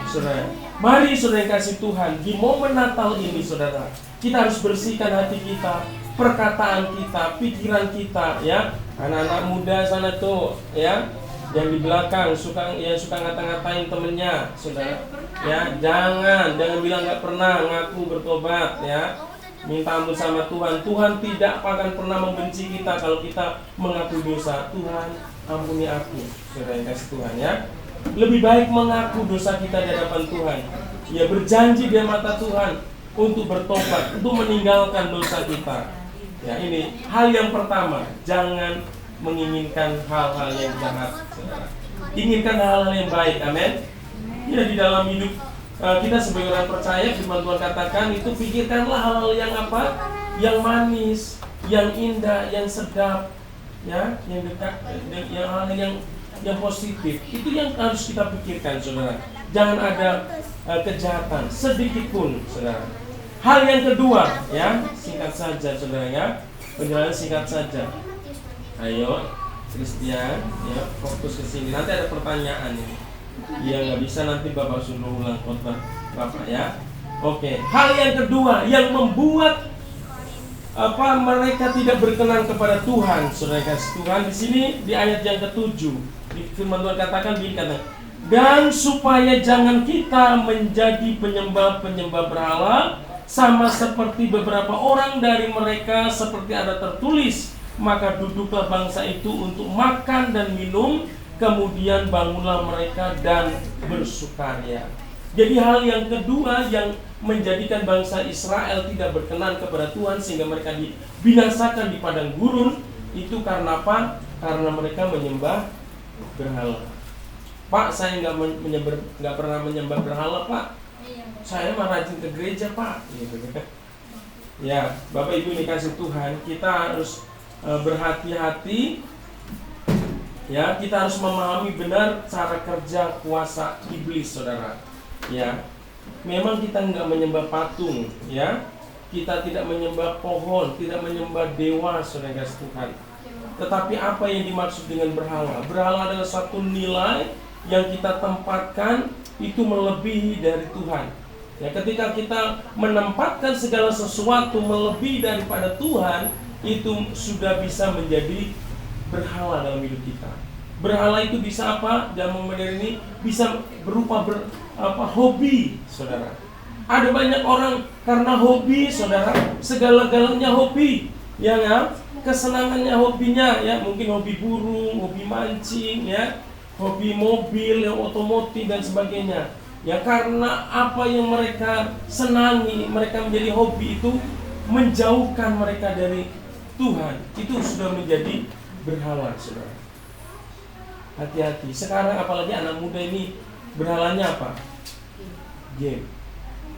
Saudara, mari saudara yang kasih Tuhan, di momen Natal ini, saudara, kita harus bersihkan hati kita, perkataan kita, pikiran kita, ya. Anak-anak muda sana tuh, ya, yang di belakang suka ngata-ngatain temennya, saudara. Ya, jangan bilang nggak pernah ngaku bertobat, ya. Minta ampun sama Tuhan. Tuhan tidak akan pernah membenci kita kalau kita mengaku dosa. Tuhan, ampuni aku, saudara yang kasih Tuhan, ya. Lebih baik mengaku dosa kita di hadapan Tuhan. Ya, berjanji di mata Tuhan untuk bertobat, untuk meninggalkan dosa kita. Ya, ini hal yang pertama, jangan menginginkan hal-hal yang jahat, saudara. Inginkan hal-hal yang baik, amin. Ya, di dalam hidup kita sebagai orang percaya, firman Tuhan katakan itu, pikirkanlah hal-hal yang apa? Yang manis, yang indah, yang sedap, ya, yang dekat, yang positif. Itu yang harus kita pikirkan, saudara. Jangan ada kejahatan sedikit pun, saudara. Hal yang kedua, ya, singkat saja, saudara, ya. Penjelasan singkat saja. Ayo, Christian, ya, fokus ke sini. Nanti ada pertanyaan ini. Ya, nggak bisa nanti Bapak suruh ulang khotbah Bapak, ya. Oke. Hal yang kedua yang membuat mereka tidak berkenan kepada Tuhan, saudara kasih Tuhan, di sini di ayat yang ke-7 di firman Tuhan katakan begini, dan supaya jangan kita menjadi penyembah-penyembah berhala sama seperti beberapa orang dari mereka, seperti ada tertulis, maka duduklah bangsa itu untuk makan dan minum, kemudian bangunlah mereka dan bersukaria. Jadi hal yang kedua yang menjadikan bangsa Israel tidak berkenan kepada Tuhan sehingga mereka dibinasakan di padang gurun, itu karena apa? Karena mereka menyembah berhala. Pak, saya nggak pernah menyembah berhala, Pak. Saya mah rajin ke gereja, Pak. Ya, Bapak Ibu dikasih Tuhan, kita harus berhati-hati. Ya, kita harus memahami benar cara kerja kuasa iblis, saudara. Ya, memang kita nggak menyembah patung, ya. Kita tidak menyembah pohon, tidak menyembah dewa, saudara Tuhan. Tetapi apa yang dimaksud dengan berhala? Berhala adalah satu nilai yang kita tempatkan itu melebihi dari Tuhan. Ya, ketika kita menempatkan segala sesuatu melebihi daripada Tuhan, itu sudah bisa menjadi berhala dalam hidup kita. Berhala itu bisa apa? Zaman modern ini bisa berupa hobi, saudara. Ada banyak orang karena hobi, saudara, segala-galanya hobi, ya kan? Kesenangannya hobinya, ya mungkin hobi burung, hobi mancing, ya, hobi mobil, yang otomotif dan sebagainya. Ya karena apa yang mereka senangi, mereka menjadi hobi itu menjauhkan mereka dari Tuhan. Itu sudah menjadi berhala, saudara. Hati-hati. Sekarang apalagi anak muda ini berhalanya apa? Game.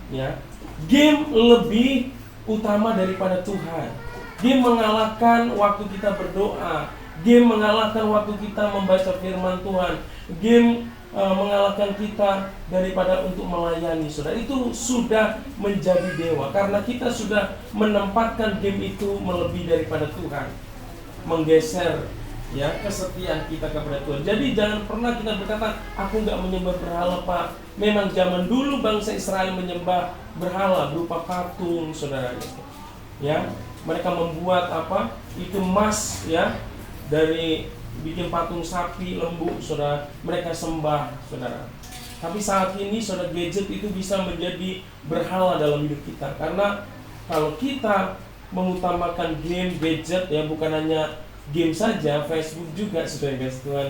Ya, game lebih utama daripada Tuhan. Game mengalahkan waktu kita berdoa. Game mengalahkan waktu kita membaca firman Tuhan. Game mengalahkan kita daripada untuk melayani, saudara. Itu sudah menjadi dewa karena kita sudah menempatkan game itu melebihi daripada Tuhan, menggeser ya kesetiaan kita kepada Tuhan. Jadi jangan pernah kita berkata, aku nggak menyembah berhala, Pak. Memang zaman dulu bangsa Israel menyembah berhala berupa patung, saudara. Ya, mereka membuat apa? Itu emas, ya, dari bikin patung sapi, lembu, saudara. Mereka sembah, saudara. Tapi saat ini, saudara, gadget itu bisa menjadi berhala dalam hidup kita. Karena kalau kita mengutamakan game, gadget, ya bukan hanya game saja, Facebook juga, saudara guys, Tuhan,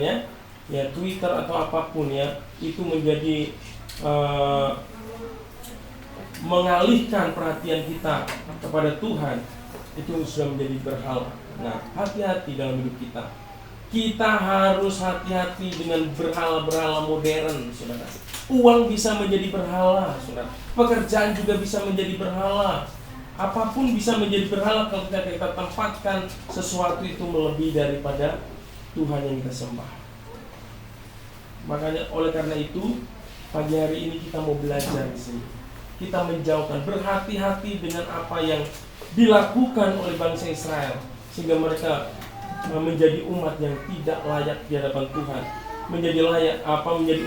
ya Twitter atau apapun, ya, itu menjadi mengalihkan perhatian kita kepada Tuhan, itu sudah menjadi berhala. Nah, hati-hati dalam hidup kita. Kita harus hati-hati dengan berhala-berhala modern, saudara. Uang bisa menjadi berhala, saudara. Pekerjaan juga bisa menjadi berhala. Apapun bisa menjadi berhala kalau kita tempatkan sesuatu itu melebihi daripada Tuhan yang kita sembah. Makanya oleh karena itu pagi hari ini kita mau belajar di sini. Kita menjauhkan, berhati-hati dengan apa yang dilakukan oleh bangsa Israel sehingga mereka menjadi umat yang tidak layak di hadapan Tuhan, menjadi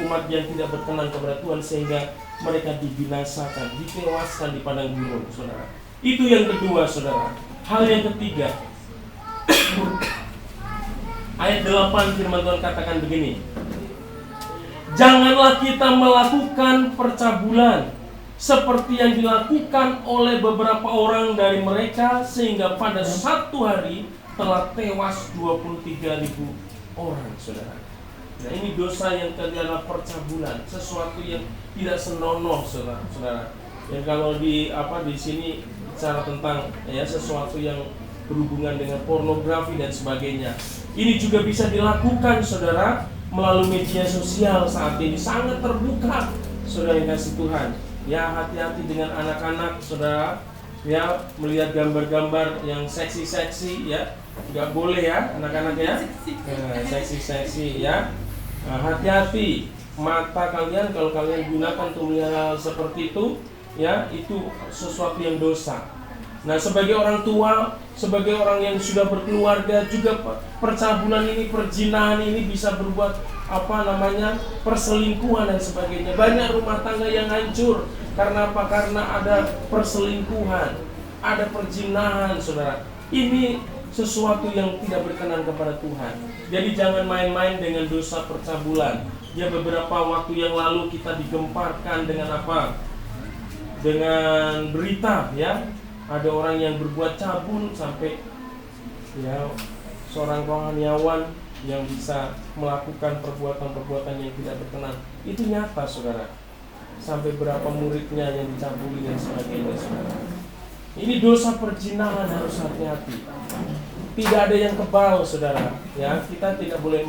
umat yang tidak berkenan kepada Tuhan sehingga mereka dibinasakan, ditewaskan di padang gurun, saudara. Itu yang kedua, saudara. Hal yang ketiga, ayat 8 firman Tuhan katakan begini, janganlah kita melakukan percabulan seperti yang dilakukan oleh beberapa orang dari mereka, sehingga pada satu hari telah tewas 23.000 orang, saudara. Nah, ini dosa yang adalah percabulan, sesuatu yang tidak senonoh, saudara. Dan kalau di sini bicara tentang ya sesuatu yang berhubungan dengan pornografi dan sebagainya. Ini juga bisa dilakukan, saudara, melalui media sosial saat ini sangat terbuka, saudara yang kasih Tuhan. Ya, hati-hati dengan anak-anak, saudara. Ya, melihat gambar-gambar yang seksi-seksi, ya, nggak boleh ya, anak-anak ya, seksi-seksi, ya. Nah, hati-hati mata kalian kalau kalian gunakan untuk melihat hal seperti itu, ya, itu sesuatu yang dosa. Nah, sebagai orang tua, sebagai orang yang sudah berkeluarga, juga percabulan ini, perzinahan ini bisa berbuat perselingkuhan dan sebagainya. Banyak rumah tangga yang hancur karena apa? Karena ada perselingkuhan, ada perzinahan, saudara. Ini sesuatu yang tidak berkenan kepada Tuhan. Jadi jangan main-main dengan dosa percabulan. Ya, beberapa waktu yang lalu kita digemparkan dengan apa? Dengan berita, ya. Ada orang yang berbuat cabul sampai ya seorang rohaniawan yang bisa melakukan perbuatan-perbuatan yang tidak berkenan. Itu nyata, saudara. Sampai berapa muridnya yang dicabuli dan sebagainya, saudara. Ini dosa perzinahan, harus hati-hati. Tidak ada yang kebal, saudara. Ya, kita tidak boleh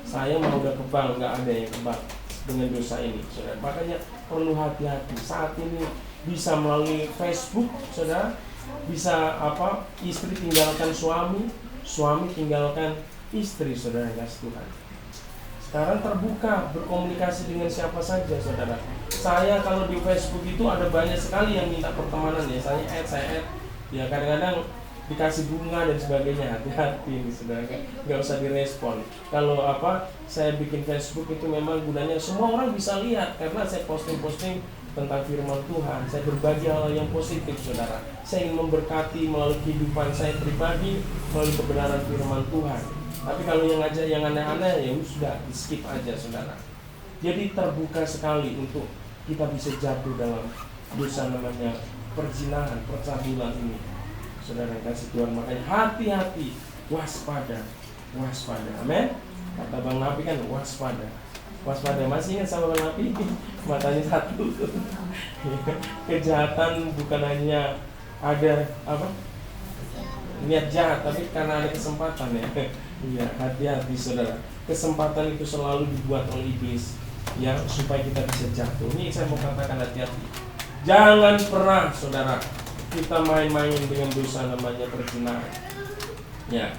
saya mau udah kebal, nggak ada yang kebal dengan dosa ini, saudara. Makanya perlu hati-hati. Saat ini bisa melalui Facebook, saudara. Bisa istri tinggalkan suami, suami tinggalkan istri, saudara yang kasih Tuhan. Sekarang terbuka, berkomunikasi dengan siapa saja, saudara. Saya kalau di Facebook itu ada banyak sekali yang minta pertemanan, ya. Saya add, ya kadang-kadang dikasih bunga dan sebagainya, hati-hati nih saudara, nggak usah direspon. Kalau saya bikin Facebook itu memang gunanya semua orang bisa lihat, karena saya posting tentang firman Tuhan, saya berbagi hal yang positif saudara. Saya ingin memberkati melalui kehidupan saya pribadi, melalui kebenaran firman Tuhan. Tapi kalau yang aneh-aneh ya sudah di skip aja saudara. Jadi terbuka sekali untuk kita bisa jatuh dalam dosa namanya perzinahan, percabulan ini. Saudara yang kasih Tuhan, makanya hati-hati, waspada. Amin. Kata Bang Napi kan waspada. Masih ingat sama Bang Napi? Matanya satu. Kejahatan bukan hanya ada niat jahat, tapi karena ada kesempatan ya. Iya, hati-hati saudara. Kesempatan itu selalu dibuat oleh iblis ya, supaya kita bisa jatuh. Ini saya mau katakan, hati-hati. Jangan pernah saudara kita main-main dengan dosa namanya perzinahan. Ya,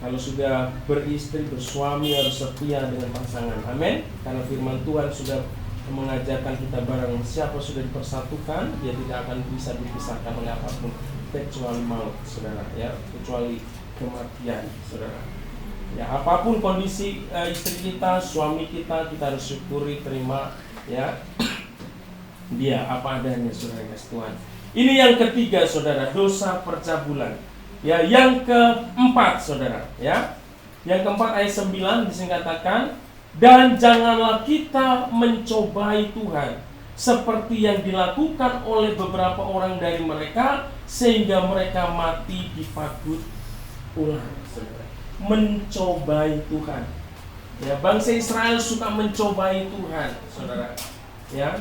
kalau sudah beristri, bersuami harus setia dengan pasangan. Amin. Karena firman Tuhan sudah mengajarkan kita, barang siapa sudah dipersatukan, dia tidak akan bisa dipisahkan oleh apapun kecuali maut, saudara. Ya, kecuali kematian, saudara. Ya, apapun kondisi istri kita, suami kita harus syukuri, terima ya. Dia apa adanya, saudara kasih Tuhan. Ini yang ketiga saudara, dosa percabulan. Ya, yang keempat saudara, ya. Yang keempat ayat 9 disingkatakan, dan janganlah kita mencobai Tuhan seperti yang dilakukan oleh beberapa orang dari mereka, sehingga mereka mati dipagut ular, saudara. Mencobai Tuhan. Ya, bangsa Israel suka mencobai Tuhan, saudara. Ya.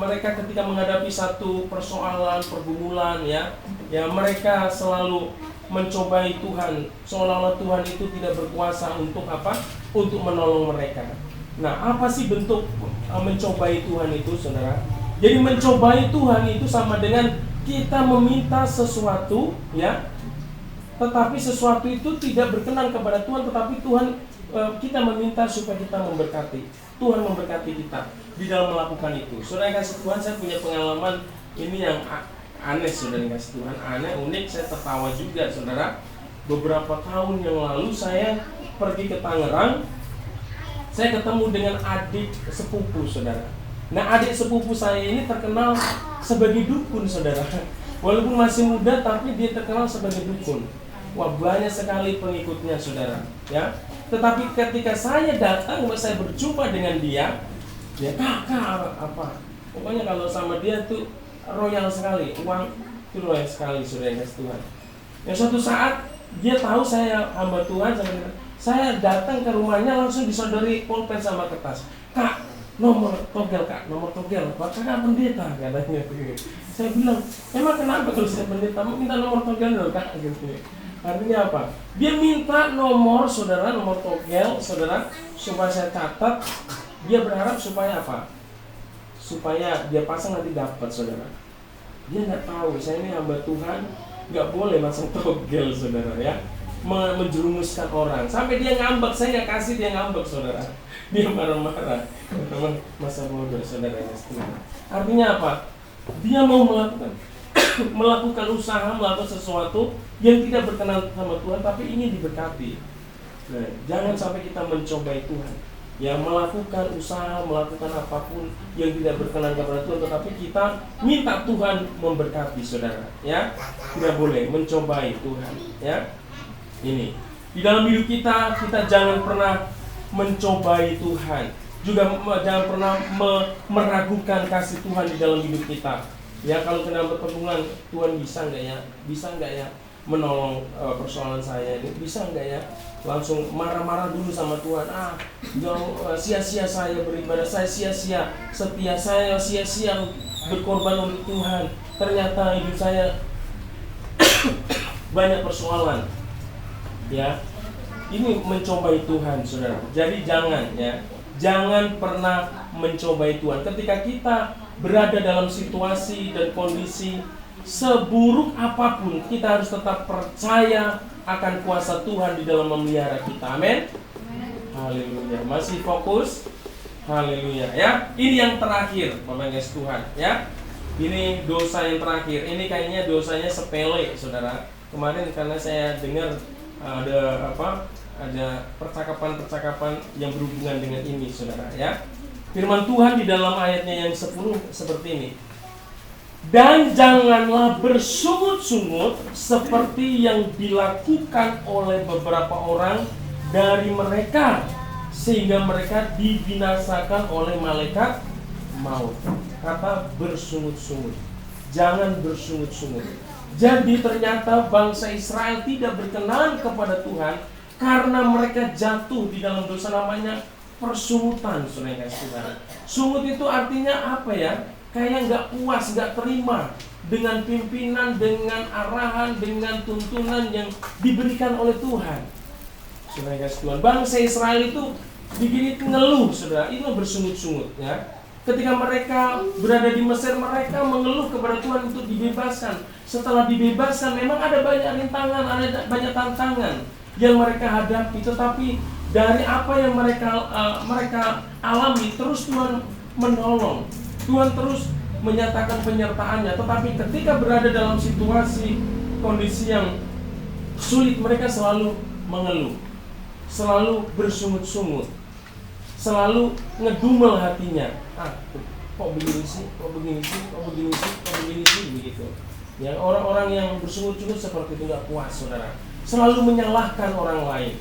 Mereka ketika menghadapi satu persoalan, pergumulan ya mereka selalu mencobai Tuhan, seolah-olah Tuhan itu tidak berkuasa untuk untuk menolong mereka. Nah, apa sih bentuk mencobai Tuhan itu, saudara? Jadi mencobai Tuhan itu sama dengan kita meminta sesuatu ya, tetapi sesuatu itu tidak berkenan kepada Tuhan, tetapi kita meminta supaya kita memberkati. Tuhan memberkati kita di dalam melakukan itu. Saudara yang kasih Tuhan, saya punya pengalaman ini yang aneh, saudara yang kasih Tuhan, aneh, unik, saya tertawa juga, saudara. Beberapa tahun yang lalu saya pergi ke Tangerang, saya ketemu dengan adik sepupu, saudara. Nah, adik sepupu saya ini terkenal sebagai dukun, saudara. Walaupun masih muda, tapi dia terkenal sebagai dukun. Wah, banyak sekali pengikutnya, saudara. Ya, tetapi ketika saya datang, saya berjumpa dengan dia kakak pokoknya kalau sama dia tuh royal sekali, uang itu royal sekali, saudara yang kasih Tuhan. Yang suatu saat dia tahu saya hamba Tuhan, saya datang ke rumahnya langsung disodori pulpen sama kertas. Kak, nomor togel kakak pendeta, katanya. Saya bilang, emang kenapa kalau saya pendeta minta nomor togel dong kak, gitu. Artinya apa? Dia minta nomor saudara, nomor togel saudara, supaya saya catat. Dia berharap supaya apa? Supaya dia pasang nanti dapat, saudara. Dia nggak tahu saya ini hamba Tuhan, nggak boleh masang togel, saudara ya. Menjerumuskan orang. Sampai dia ngambek, saya nggak kasih, dia ngambek, saudara. Dia marah-marah. Memang masa bodoh, saudara. Artinya apa? Dia mau melakukan usaha, melakukan sesuatu yang tidak berkenan sama Tuhan, tapi ingin diberkati. Nah, jangan sampai kita mencobai Tuhan. Ya, melakukan usaha, melakukan apapun yang tidak berkenan kepada Tuhan, tetapi kita minta Tuhan memberkati, saudara. Ya, tidak boleh mencobai Tuhan. Ya, ini di dalam hidup kita jangan pernah mencobai Tuhan. Juga jangan pernah meragukan kasih Tuhan di dalam hidup kita. Ya, kalau kena pergumulan, Tuhan bisa nggak ya menolong persoalan saya ini, bisa nggak ya? Langsung marah-marah dulu sama Tuhan. Sia-sia saya beribadah, saya sia-sia setia, saya sia-sia berkorban untuk Tuhan. Ternyata hidup saya banyak persoalan. Ya, ini mencobai Tuhan, saudara. Jadi jangan pernah mencobai Tuhan. Ketika kita berada dalam situasi dan kondisi seburuk apapun, kita harus tetap percaya akan kuasa Tuhan di dalam memelihara kita. Amin. Haleluya. Masih fokus. Haleluya. Ya, ini yang terakhir, Bapak Yesus Tuhan. Ya, ini dosa yang terakhir. Ini kayaknya dosanya sepele, saudara. kemarin karena saya dengar ada percakapan-percakapan yang berhubungan dengan ini, saudara ya. Firman Tuhan di dalam ayatnya yang 10 seperti ini. Dan janganlah bersungut-sungut seperti yang dilakukan oleh beberapa orang dari mereka, sehingga mereka dibinasakan oleh malaikat maut. Kata bersungut-sungut, jangan bersungut-sungut. Jadi ternyata bangsa Israel tidak berkenan kepada Tuhan karena mereka jatuh di dalam dosa namanya persungutan, saudara. Sungut itu artinya apa ya? Kayak nggak puas, nggak terima dengan pimpinan, dengan arahan, dengan tuntunan yang diberikan oleh Tuhan. Saudara kasih Tuhan, bangsa Israel itu begini ngeluh, saudara, itu bersungut-sungut ya. Ketika mereka berada di Mesir, mereka mengeluh kepada Tuhan untuk dibebaskan. Setelah dibebaskan, memang ada banyak rintangan, ada banyak tantangan yang mereka hadapi. Tetapi dari apa yang mereka alami, terus Tuhan menolong. Tuhan terus menyatakan penyertaannya. Tetapi ketika berada dalam situasi kondisi yang sulit, mereka selalu mengeluh, selalu bersungut-sungut, selalu ngedumel hatinya. Kok begini sih, kok begini sih, kok begini sih, kok begini sih, begitu. Ya, orang-orang yang bersungut-sungut seperti itu nggak puas, saudara. Selalu menyalahkan orang lain.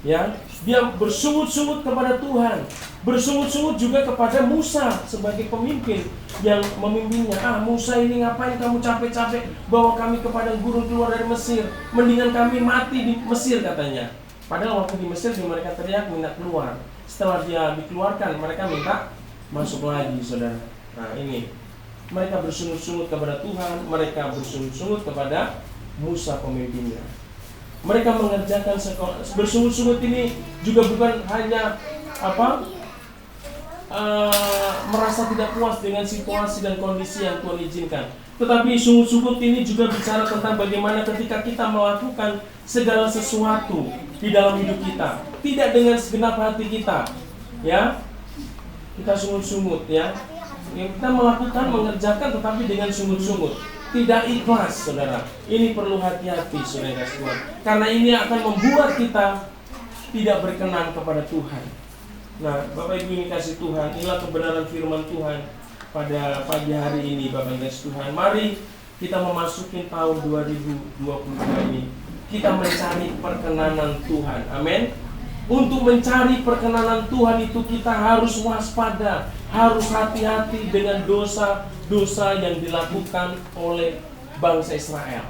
Ya, dia bersungut-sungut kepada Tuhan, bersungut-sungut juga kepada Musa sebagai pemimpin yang memimpinnya. Musa ini ngapain kamu capek-capek bawa kami ke padang gurun keluar dari Mesir? Mendingan kami mati di Mesir, katanya. Padahal waktu di Mesir mereka teriak minta keluar. Setelah dia dikeluarkan, mereka minta masuk lagi, saudara. Nah ini, mereka bersungut-sungut kepada Tuhan, mereka bersungut-sungut kepada Musa pemimpinnya. Mereka mengerjakan bersungut-sungut ini juga bukan hanya merasa tidak puas dengan situasi dan kondisi yang Tuhan izinkan, tetapi sungut-sungut ini juga bicara tentang bagaimana ketika kita melakukan segala sesuatu di dalam hidup kita, tidak dengan segenap hati kita, ya, kita sungut-sungut, ya, yang kita melakukan, mengerjakan, tetapi dengan sungut-sungut, tidak ikhlas, saudara. Ini perlu hati-hati, saudara Tuhan, karena ini akan membuat kita tidak berkenan kepada Tuhan. Nah, Bapak Ibu ini kasih Tuhan, inilah kebenaran firman Tuhan pada pagi hari ini, Bapak Ibu Tuhan. Mari kita memasuki tahun 2022 ini, kita mencari perkenanan Tuhan. Amin. Untuk mencari perkenanan Tuhan itu kita harus waspada, harus hati-hati dengan dosa-dosa yang dilakukan oleh bangsa Israel.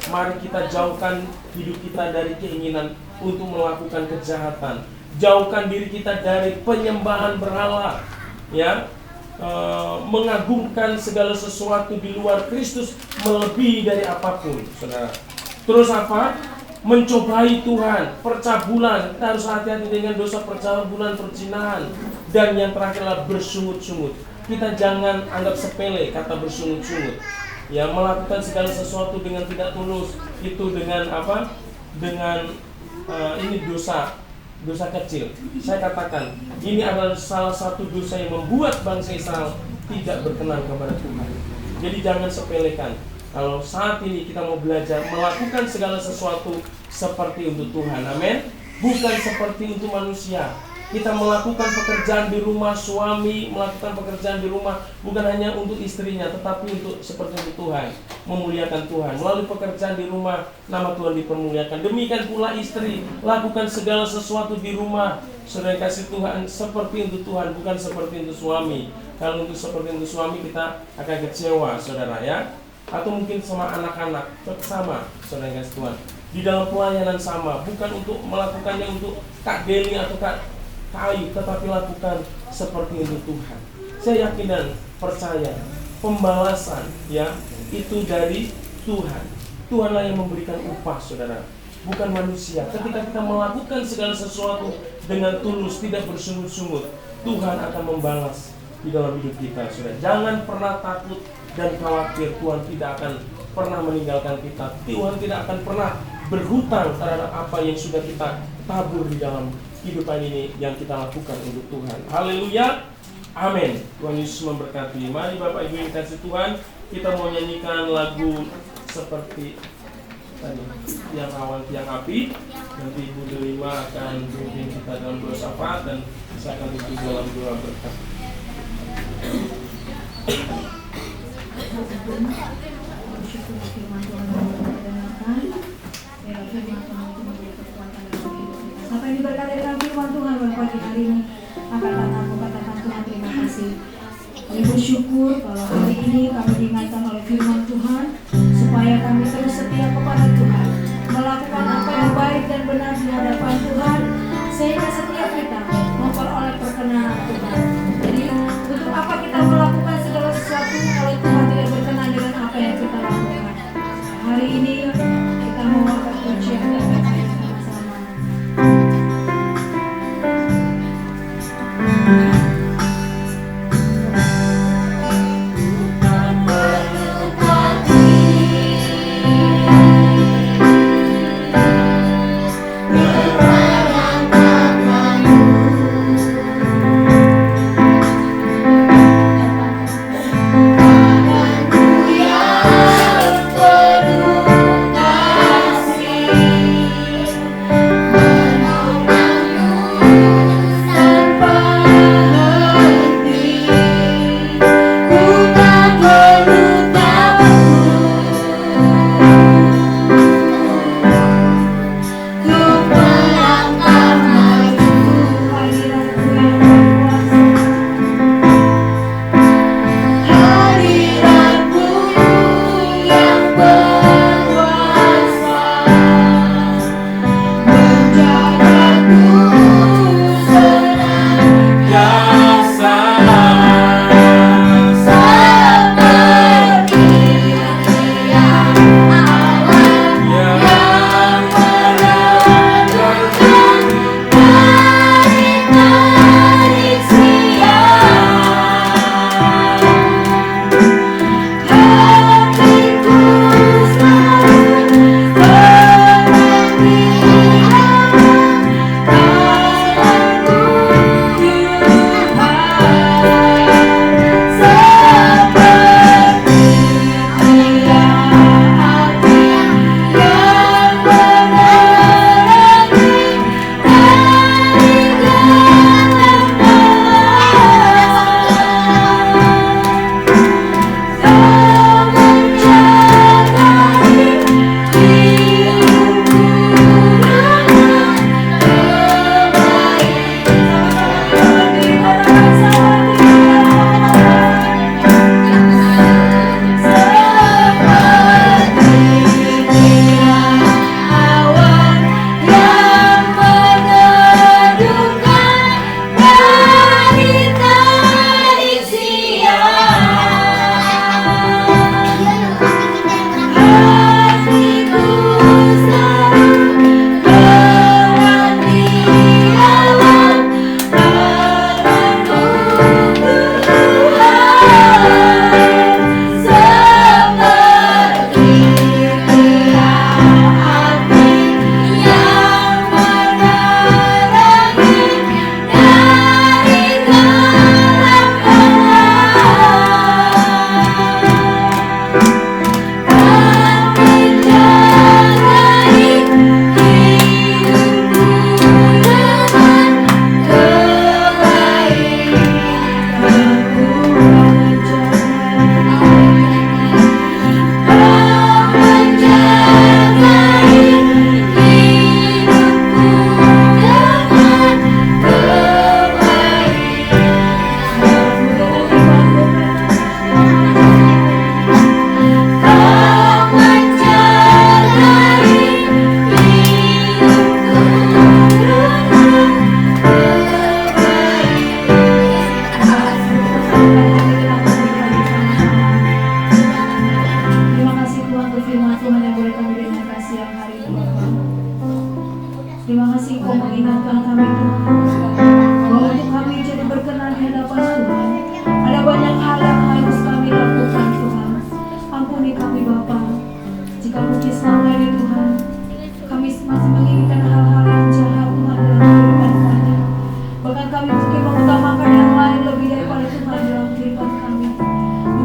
Mari kita jauhkan hidup kita dari keinginan untuk melakukan kejahatan. Jauhkan diri kita dari penyembahan berhala, ya, mengagungkan segala sesuatu di luar Kristus melebihi dari apapun, saudara. Terus apa? Mencobai Tuhan, percabulan. Kita harus hati-hati dengan dosa percabulan, perzinahan, dan yang terakhir adalah bersungut-sungut. Kita jangan anggap sepele kata bersungut-sungut. Ya, melakukan segala sesuatu dengan tidak tulus itu dengan apa? Dengan ini dosa kecil. Saya katakan, ini adalah salah satu dosa yang membuat bangsa Israel tidak berkenan kepada Tuhan. Jadi jangan sepelekan. Kalau saat ini kita mau belajar melakukan segala sesuatu seperti untuk Tuhan, amin. Bukan seperti untuk manusia. Kita melakukan pekerjaan di rumah, suami melakukan pekerjaan di rumah bukan hanya untuk istrinya, tetapi untuk seperti untuk Tuhan, memuliakan Tuhan. Melalui pekerjaan di rumah, nama Tuhan dipermuliakan. Demikian pula istri, lakukan segala sesuatu di rumah, saudara kasih Tuhan, seperti untuk Tuhan, bukan seperti untuk suami. Kalau untuk seperti untuk suami kita akan kecewa, saudara, ya. Atau mungkin sama anak-anak, sama, saudara kasih Tuhan. Di dalam pelayanan sama, bukan untuk melakukannya untuk Kak Deli atau Kak Ayu, tetapi lakukan seperti untuk Tuhan. Saya yakin dan percaya pembalasan, ya, itu dari Tuhan. Tuhanlah yang memberikan upah, saudara, bukan manusia. Ketika kita melakukan segala sesuatu dengan tulus, tidak bersungut-sungut, Tuhan akan membalas di dalam hidup kita, saudara. Jangan pernah takut dan khawatir. Tuhan tidak akan pernah meninggalkan kita. Tuhan tidak akan pernah berhutang terhadap apa yang sudah kita tabur di dalam kehidupan ini yang kita lakukan untuk Tuhan. Haleluya, amin. Tuhan Yesus memberkati. Mari Bapak Ibu yang kasih Tuhan, kita mau nyanyikan lagu seperti yang awan tiang api. Nanti Ibu Delima akan pimpin kita dalam doa syafaat dan saya akan tutup dalam doa berkat. Bersyukur firman Tuhan yang kita dengarkan. Biar firman Tuhan itu menjadi kekuatan dalam hidup kita. Sampai diberkati dengan firman Tuhan pada pagi hari ini. Angkat tanganmu, katakan Tuhan terima kasih. Kami bersyukur kalau hari ini kami diingatkan oleh firman Tuhan supaya kami terus setia kepada Tuhan, melakukan apa yang baik dan benar di hadapan Tuhan, sehingga setiap kita memperoleh perkenanan Tuhan. Jadi untuk apa kita melakukan segala sesuatu kalau Tuhan tidak berkenan dengan apa yang kita lakukan? Hari ini kita mengucapkan pujian dan berkat sama-sama.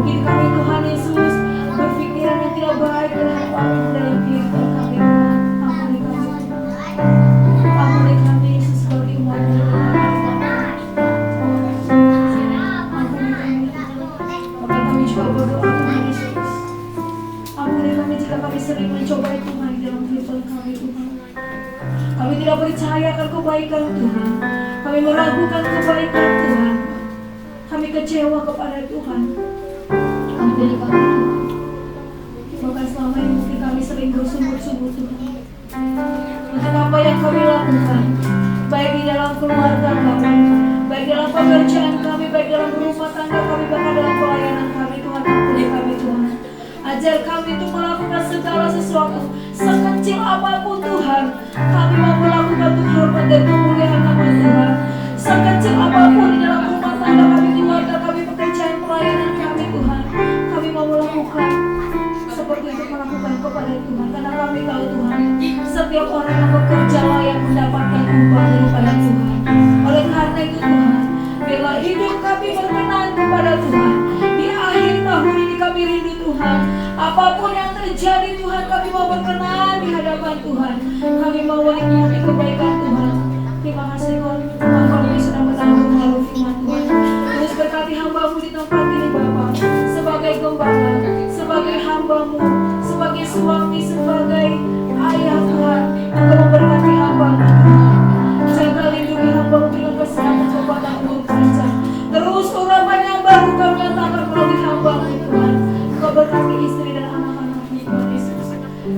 Mungkin kami Tuhan Yesus berpikiran yang tidak baik dan dalam kehidupan kami. juga berdoa Tuhan Yesus. Ampuni kami jika kami sering mencobai Tuhan di dalam kehidupan kami Tuhan. Kami tidak percaya akan kebaikan Tuhan. Kami meragukan kebaikan Tuhan. Kami kecewa kepada Tuhan. Ampuni kami Tuhan. Bahkan selama ini mungkin kami sering bersungguh-sungguh Tuhan untuk apa yang kami lakukan, baik di dalam keluarga kami, baik dalam pekerjaan kami, baik dalam rumah tangga kami, bahkan dalam pelayanan kami. Tuhan, ampuni kami Tuhan. Ajar kami untuk melakukan segala sesuatu sekecil apapun Tuhan. Kami mau melakukan untuk hormat dan kemuliaan nama Tuhan. Sekecil apapun di dalam rumah tangga kami, keluarga kami, pekerjaan pelayanan kami Tuhan. Kami mau melakukan seperti itu, melakukan kepada Tuhan. Karena kami tahu Tuhan, setiap orang yang bekerja layak mendapatkan upah daripada Tuhan. Oleh karena itu Tuhan, biarlah hidup kami berkenan kepada Tuhan. Di akhir tahun ini kami rindu Tuhan, apapun yang terjadi Tuhan, kami mau berkenan di hadapan Tuhan. Kami mau menikmati kebaikan Tuhan. Terima kasih Tuhan, kami sudah menanggung melalui firman Tuhan. Terus berkati hamba-Mu di tempat ini Bapa, sebagai gembala, sebagai hamba-Mu, sebagai suami, sebagai ayah Tuhan. Engkau memberkati hamba-Mu Tuhan. Jaga lindungi hamba-Mu dengan kesehatan, kekuatan, umur panjang. Terus urapan yang baru kami nyatakan melalui hamba-Mu Tuhan. Engkau berkati istri dan anak-anak-Mu Tuhan Yesus.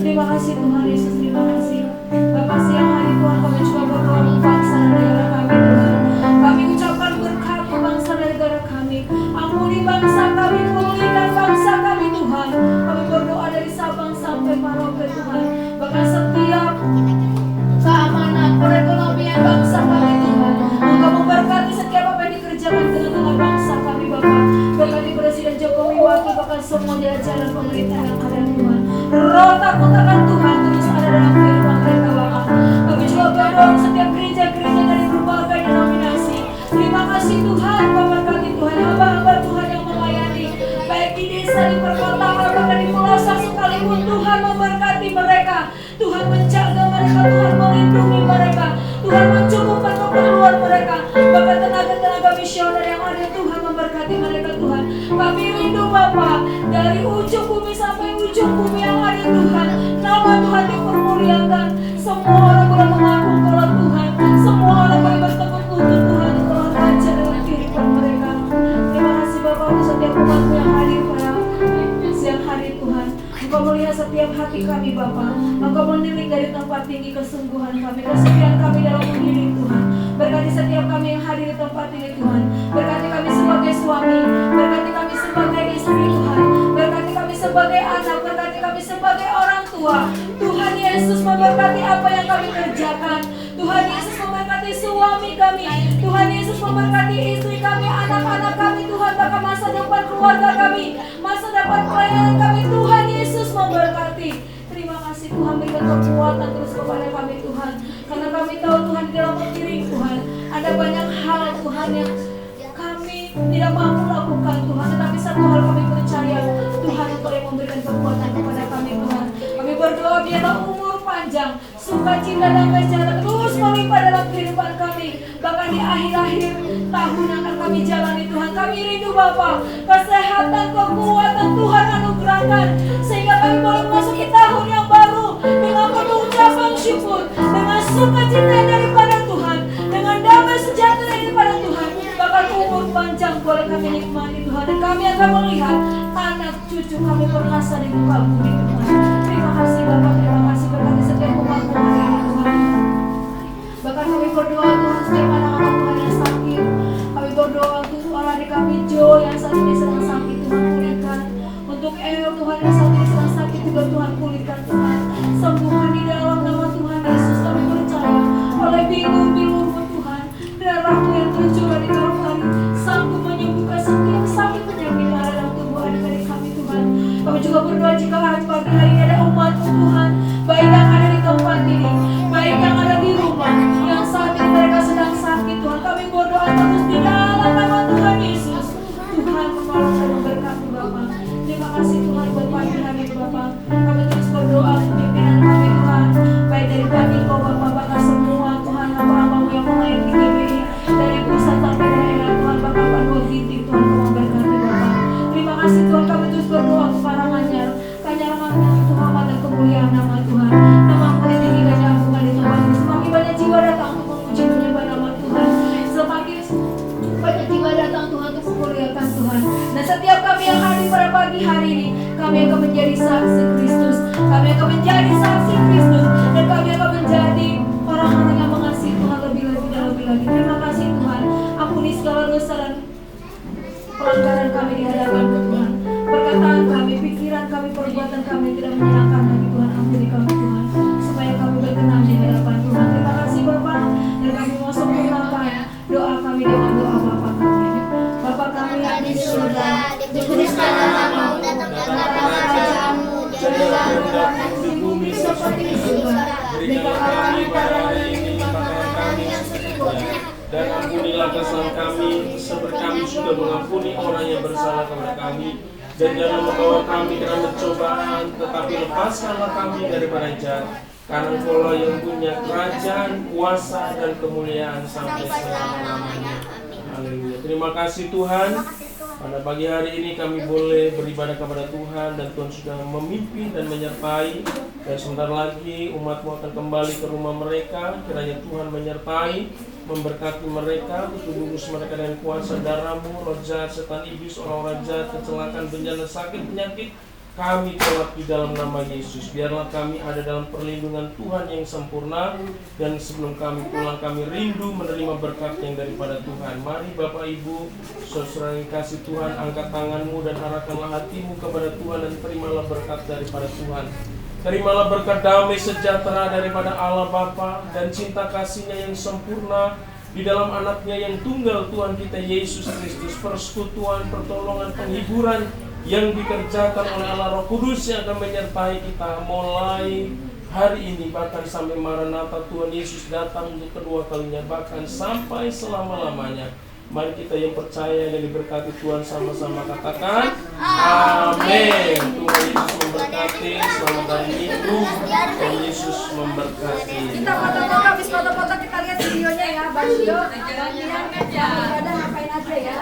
Terima kasih Tuhan Yesus, terima kasih. Bapak siang hari Tuhan, kami juga berdoa untuk bangsa dan negara kami Tuhan. Kami ucapkan berkat untuk bangsa dan negara kami. Ampuni bangsa kami, pulihkan bangsa kami Tuhan. Kami berdoa dari Sabang sampai Merauke Tuhan. Bahkan setiap keamanan, perekonomian bangsa kami Tuhan. Engkau memberkati setiap apa yang dikerjakan dengan bangsa kami Bapak. Berkati Presiden Jokowi, wakil bahkan semua jajaran pemerintah yang ada Tuhan. Roh takut akan Tuhan terus ada dalam kehidupan mereka Bapak. Kami juga berdoa setiap gereja-gereja dari berbagai denominasi. Terima kasih Tuhan, memberkati Tuhan hamba-hamba Tuhan yang melayani, baik di desa, di perkotaan, bahkan di pelosok sekalipun. Tuhan memberkati mereka, Tuhan menjaga mereka, Tuhan melindungi mereka, Tuhan mencukupkan keperluan mereka, bahkan tenaga-tenaga misioner yang ada. Tuhan memberkati mereka Tuhan. Kami rindu Bapa, dari ujung bumi sampai ujung bumi yang ada Tuhan, nama Tuhan dipermuliakan. Semua orang boleh mengaku kalau Tuhan, semua orang boleh bertekuk lutut Tuhan, Tuhan raja dalam kehidupan mereka. Terima kasih Bapak untuk setiap umat-Mu yang hadir pada siang hari Tuhan. Engkau melihat setiap hati kami Bapa. Engkau menilik dari tempat tinggi kesungguhan kami, kesetiaan kami dalam mengiring Tuhan. Berkati setiap kami yang hadir di tempat ini Tuhan. Berkati kami sebagai suami, berkati kami sebagai istri Tuhan, berkati kami sebagai anak, berkati kami sebagai orang tua. Tuhan Yesus memberkati apa yang kami kerjakan. Tuhan Yesus memberkati suami kami. Tuhan Yesus memberkati istri kami, anak-anak kami Tuhan, bahkan masa depan keluarga kami, masa depan pelayanan kami. Tuhan Yesus memberkati. Terima kasih Tuhan, berikan kekuatan terus kepada kami Tuhan. Karena kami tahu Tuhan di dalam diri Tuhan ada banyak hal Tuhan yang kami tidak mampu lakukan Tuhan. Tetapi satu hal kami percaya, Tuhan Engkau yang memberikan kekuatan kepada kami Tuhan. Kami berdoa biarlah umur panjang, sukacita dan sejahtera terus melimpah dalam kehidupan kami. Bahkan di akhir-akhir tahun yang akan kami jalani Tuhan, kami rindu Bapa, kesehatan, kekuatan Tuhan anugerahkan, sehingga kami boleh memasuki tahun yang baru dengan penuh ucapan syukur, dengan sukacita daripada Tuhan, dengan damai sejahtera daripada Tuhan. Bahkan umur panjang boleh kami nikmati Tuhan, dan kami akan melihat anak cucu kami perkasa di muka bumi Tuhan. Terima kasih Bapak, terima kasih berkati setiap umat-Mu hari ini Tuhan. Bahkan kami berdoa Tuhan setiap anak-anak Tuhan yang sakit. Kami berdoa untuk adik kami Jo yang saat ini sedang sakit, Tuhan pulihkan. Untuk Tuhan yang saat ini sedang sakit juga Tuhan pulihkan Tuhan. Sembuhkan di dalam nama Tuhan Yesus. Kami percaya oleh bilur-bilur-Mu Tuhan, darah-Mu yang tercurah di Kalvari sanggup menyembuhkan setiap sakit penyakit yang ada dalam tubuh adik-adik kami Tuhan. Kami juga berdoa jika hari pagi hari ini ada umat-Mu Tuhan kasih Tuhan, kami terus berdoa kepada Tuhan, dan kemuliaan nama Tuhan. Nama Ampun ditinggikan dan ampun di tempat ini. Semakin banyak jiwa datang untuk memuji menyembah nama Tuhan. Semakin banyak jiwa datang Tuhan untuk memuliakan Tuhan. Dan setiap kami yang hadir pada pagi hari ini, kami akan menjadi saksi Kristus. Kami akan menjadi saksi Kristus. Dan kami akan menjadi orang-orang yang mengasihi Tuhan lebih-lebih dan lebih lagi. Terima kasih Tuhan. Ampuni segala dosa dan pelanggaran kami di hadapan Tuhan. Perkataan kami, pikiran kami, perbuatan kami tidak menyenangkan hati Tuhan. Ampuni kami Tuhan, supaya kami berkenan di hadapan Tuhan. Terima kasih Bapa, dan kami mau sempurnakan doa kami dengan doa Bapa kami. Bapa kami yang di surga, dikuduskanlah namamu, datanglah kerajaanmu, jadilah kehendakmu di bumi seperti di surga. Berikanlah kami pada hari ini makanan kami yang secukupnya, dan ampunilah kesalahan kami seperti kami sudah mengampuni orang yang bersalah kepada kami. Dan jangan membawa kami ke dalam pencobaan, tetapi lepaskanlah kami daripada jahat. Karena Engkau yang punya kerajaan, kuasa, dan kemuliaan sampai selama-lamanya. Haleluya. Terima kasih Tuhan. Pada pagi hari ini kami boleh beribadah kepada Tuhan, dan Tuhan sudah memimpin dan menyertai. Dan sebentar lagi umat-Mu akan kembali ke rumah mereka. Kiranya Tuhan menyertai, memberkati mereka, tebus mereka dengan kuasa darah-Mu, roh jahat, setan iblis, orang-orang jahat, kecelakaan, bencana, sakit, penyakit. Kami tolak di dalam nama Yesus. Biarlah kami ada dalam perlindungan Tuhan yang sempurna. Dan sebelum kami pulang, kami rindu menerima berkat yang daripada Tuhan. Mari Bapak Ibu, saudara yang kasih Tuhan, angkat tanganmu dan arahkanlah hatimu kepada Tuhan, dan terimalah berkat daripada Tuhan. Terimalah berkat damai sejahtera daripada Allah Bapa, dan cinta kasih-Nya yang sempurna di dalam anaknya yang tunggal, Tuhan kita Yesus Kristus. Persekutuan, pertolongan, penghiburan yang dikerjakan oleh Allah Roh Kudus yang akan menyertai kita mulai hari ini, bahkan sampai Maranatha Tuhan Yesus datang untuk kedua kalinya, bahkan sampai selama-lamanya. Mari kita yang percaya dan diberkati Tuhan sama-sama katakan amin. Tuhan Yesus memberkati. Selamat hari Minggu. Tuhan Yesus memberkati. Kita foto-foto, habis foto-foto kita lihat videonya ya. Bang Dio, ngapain aja ya.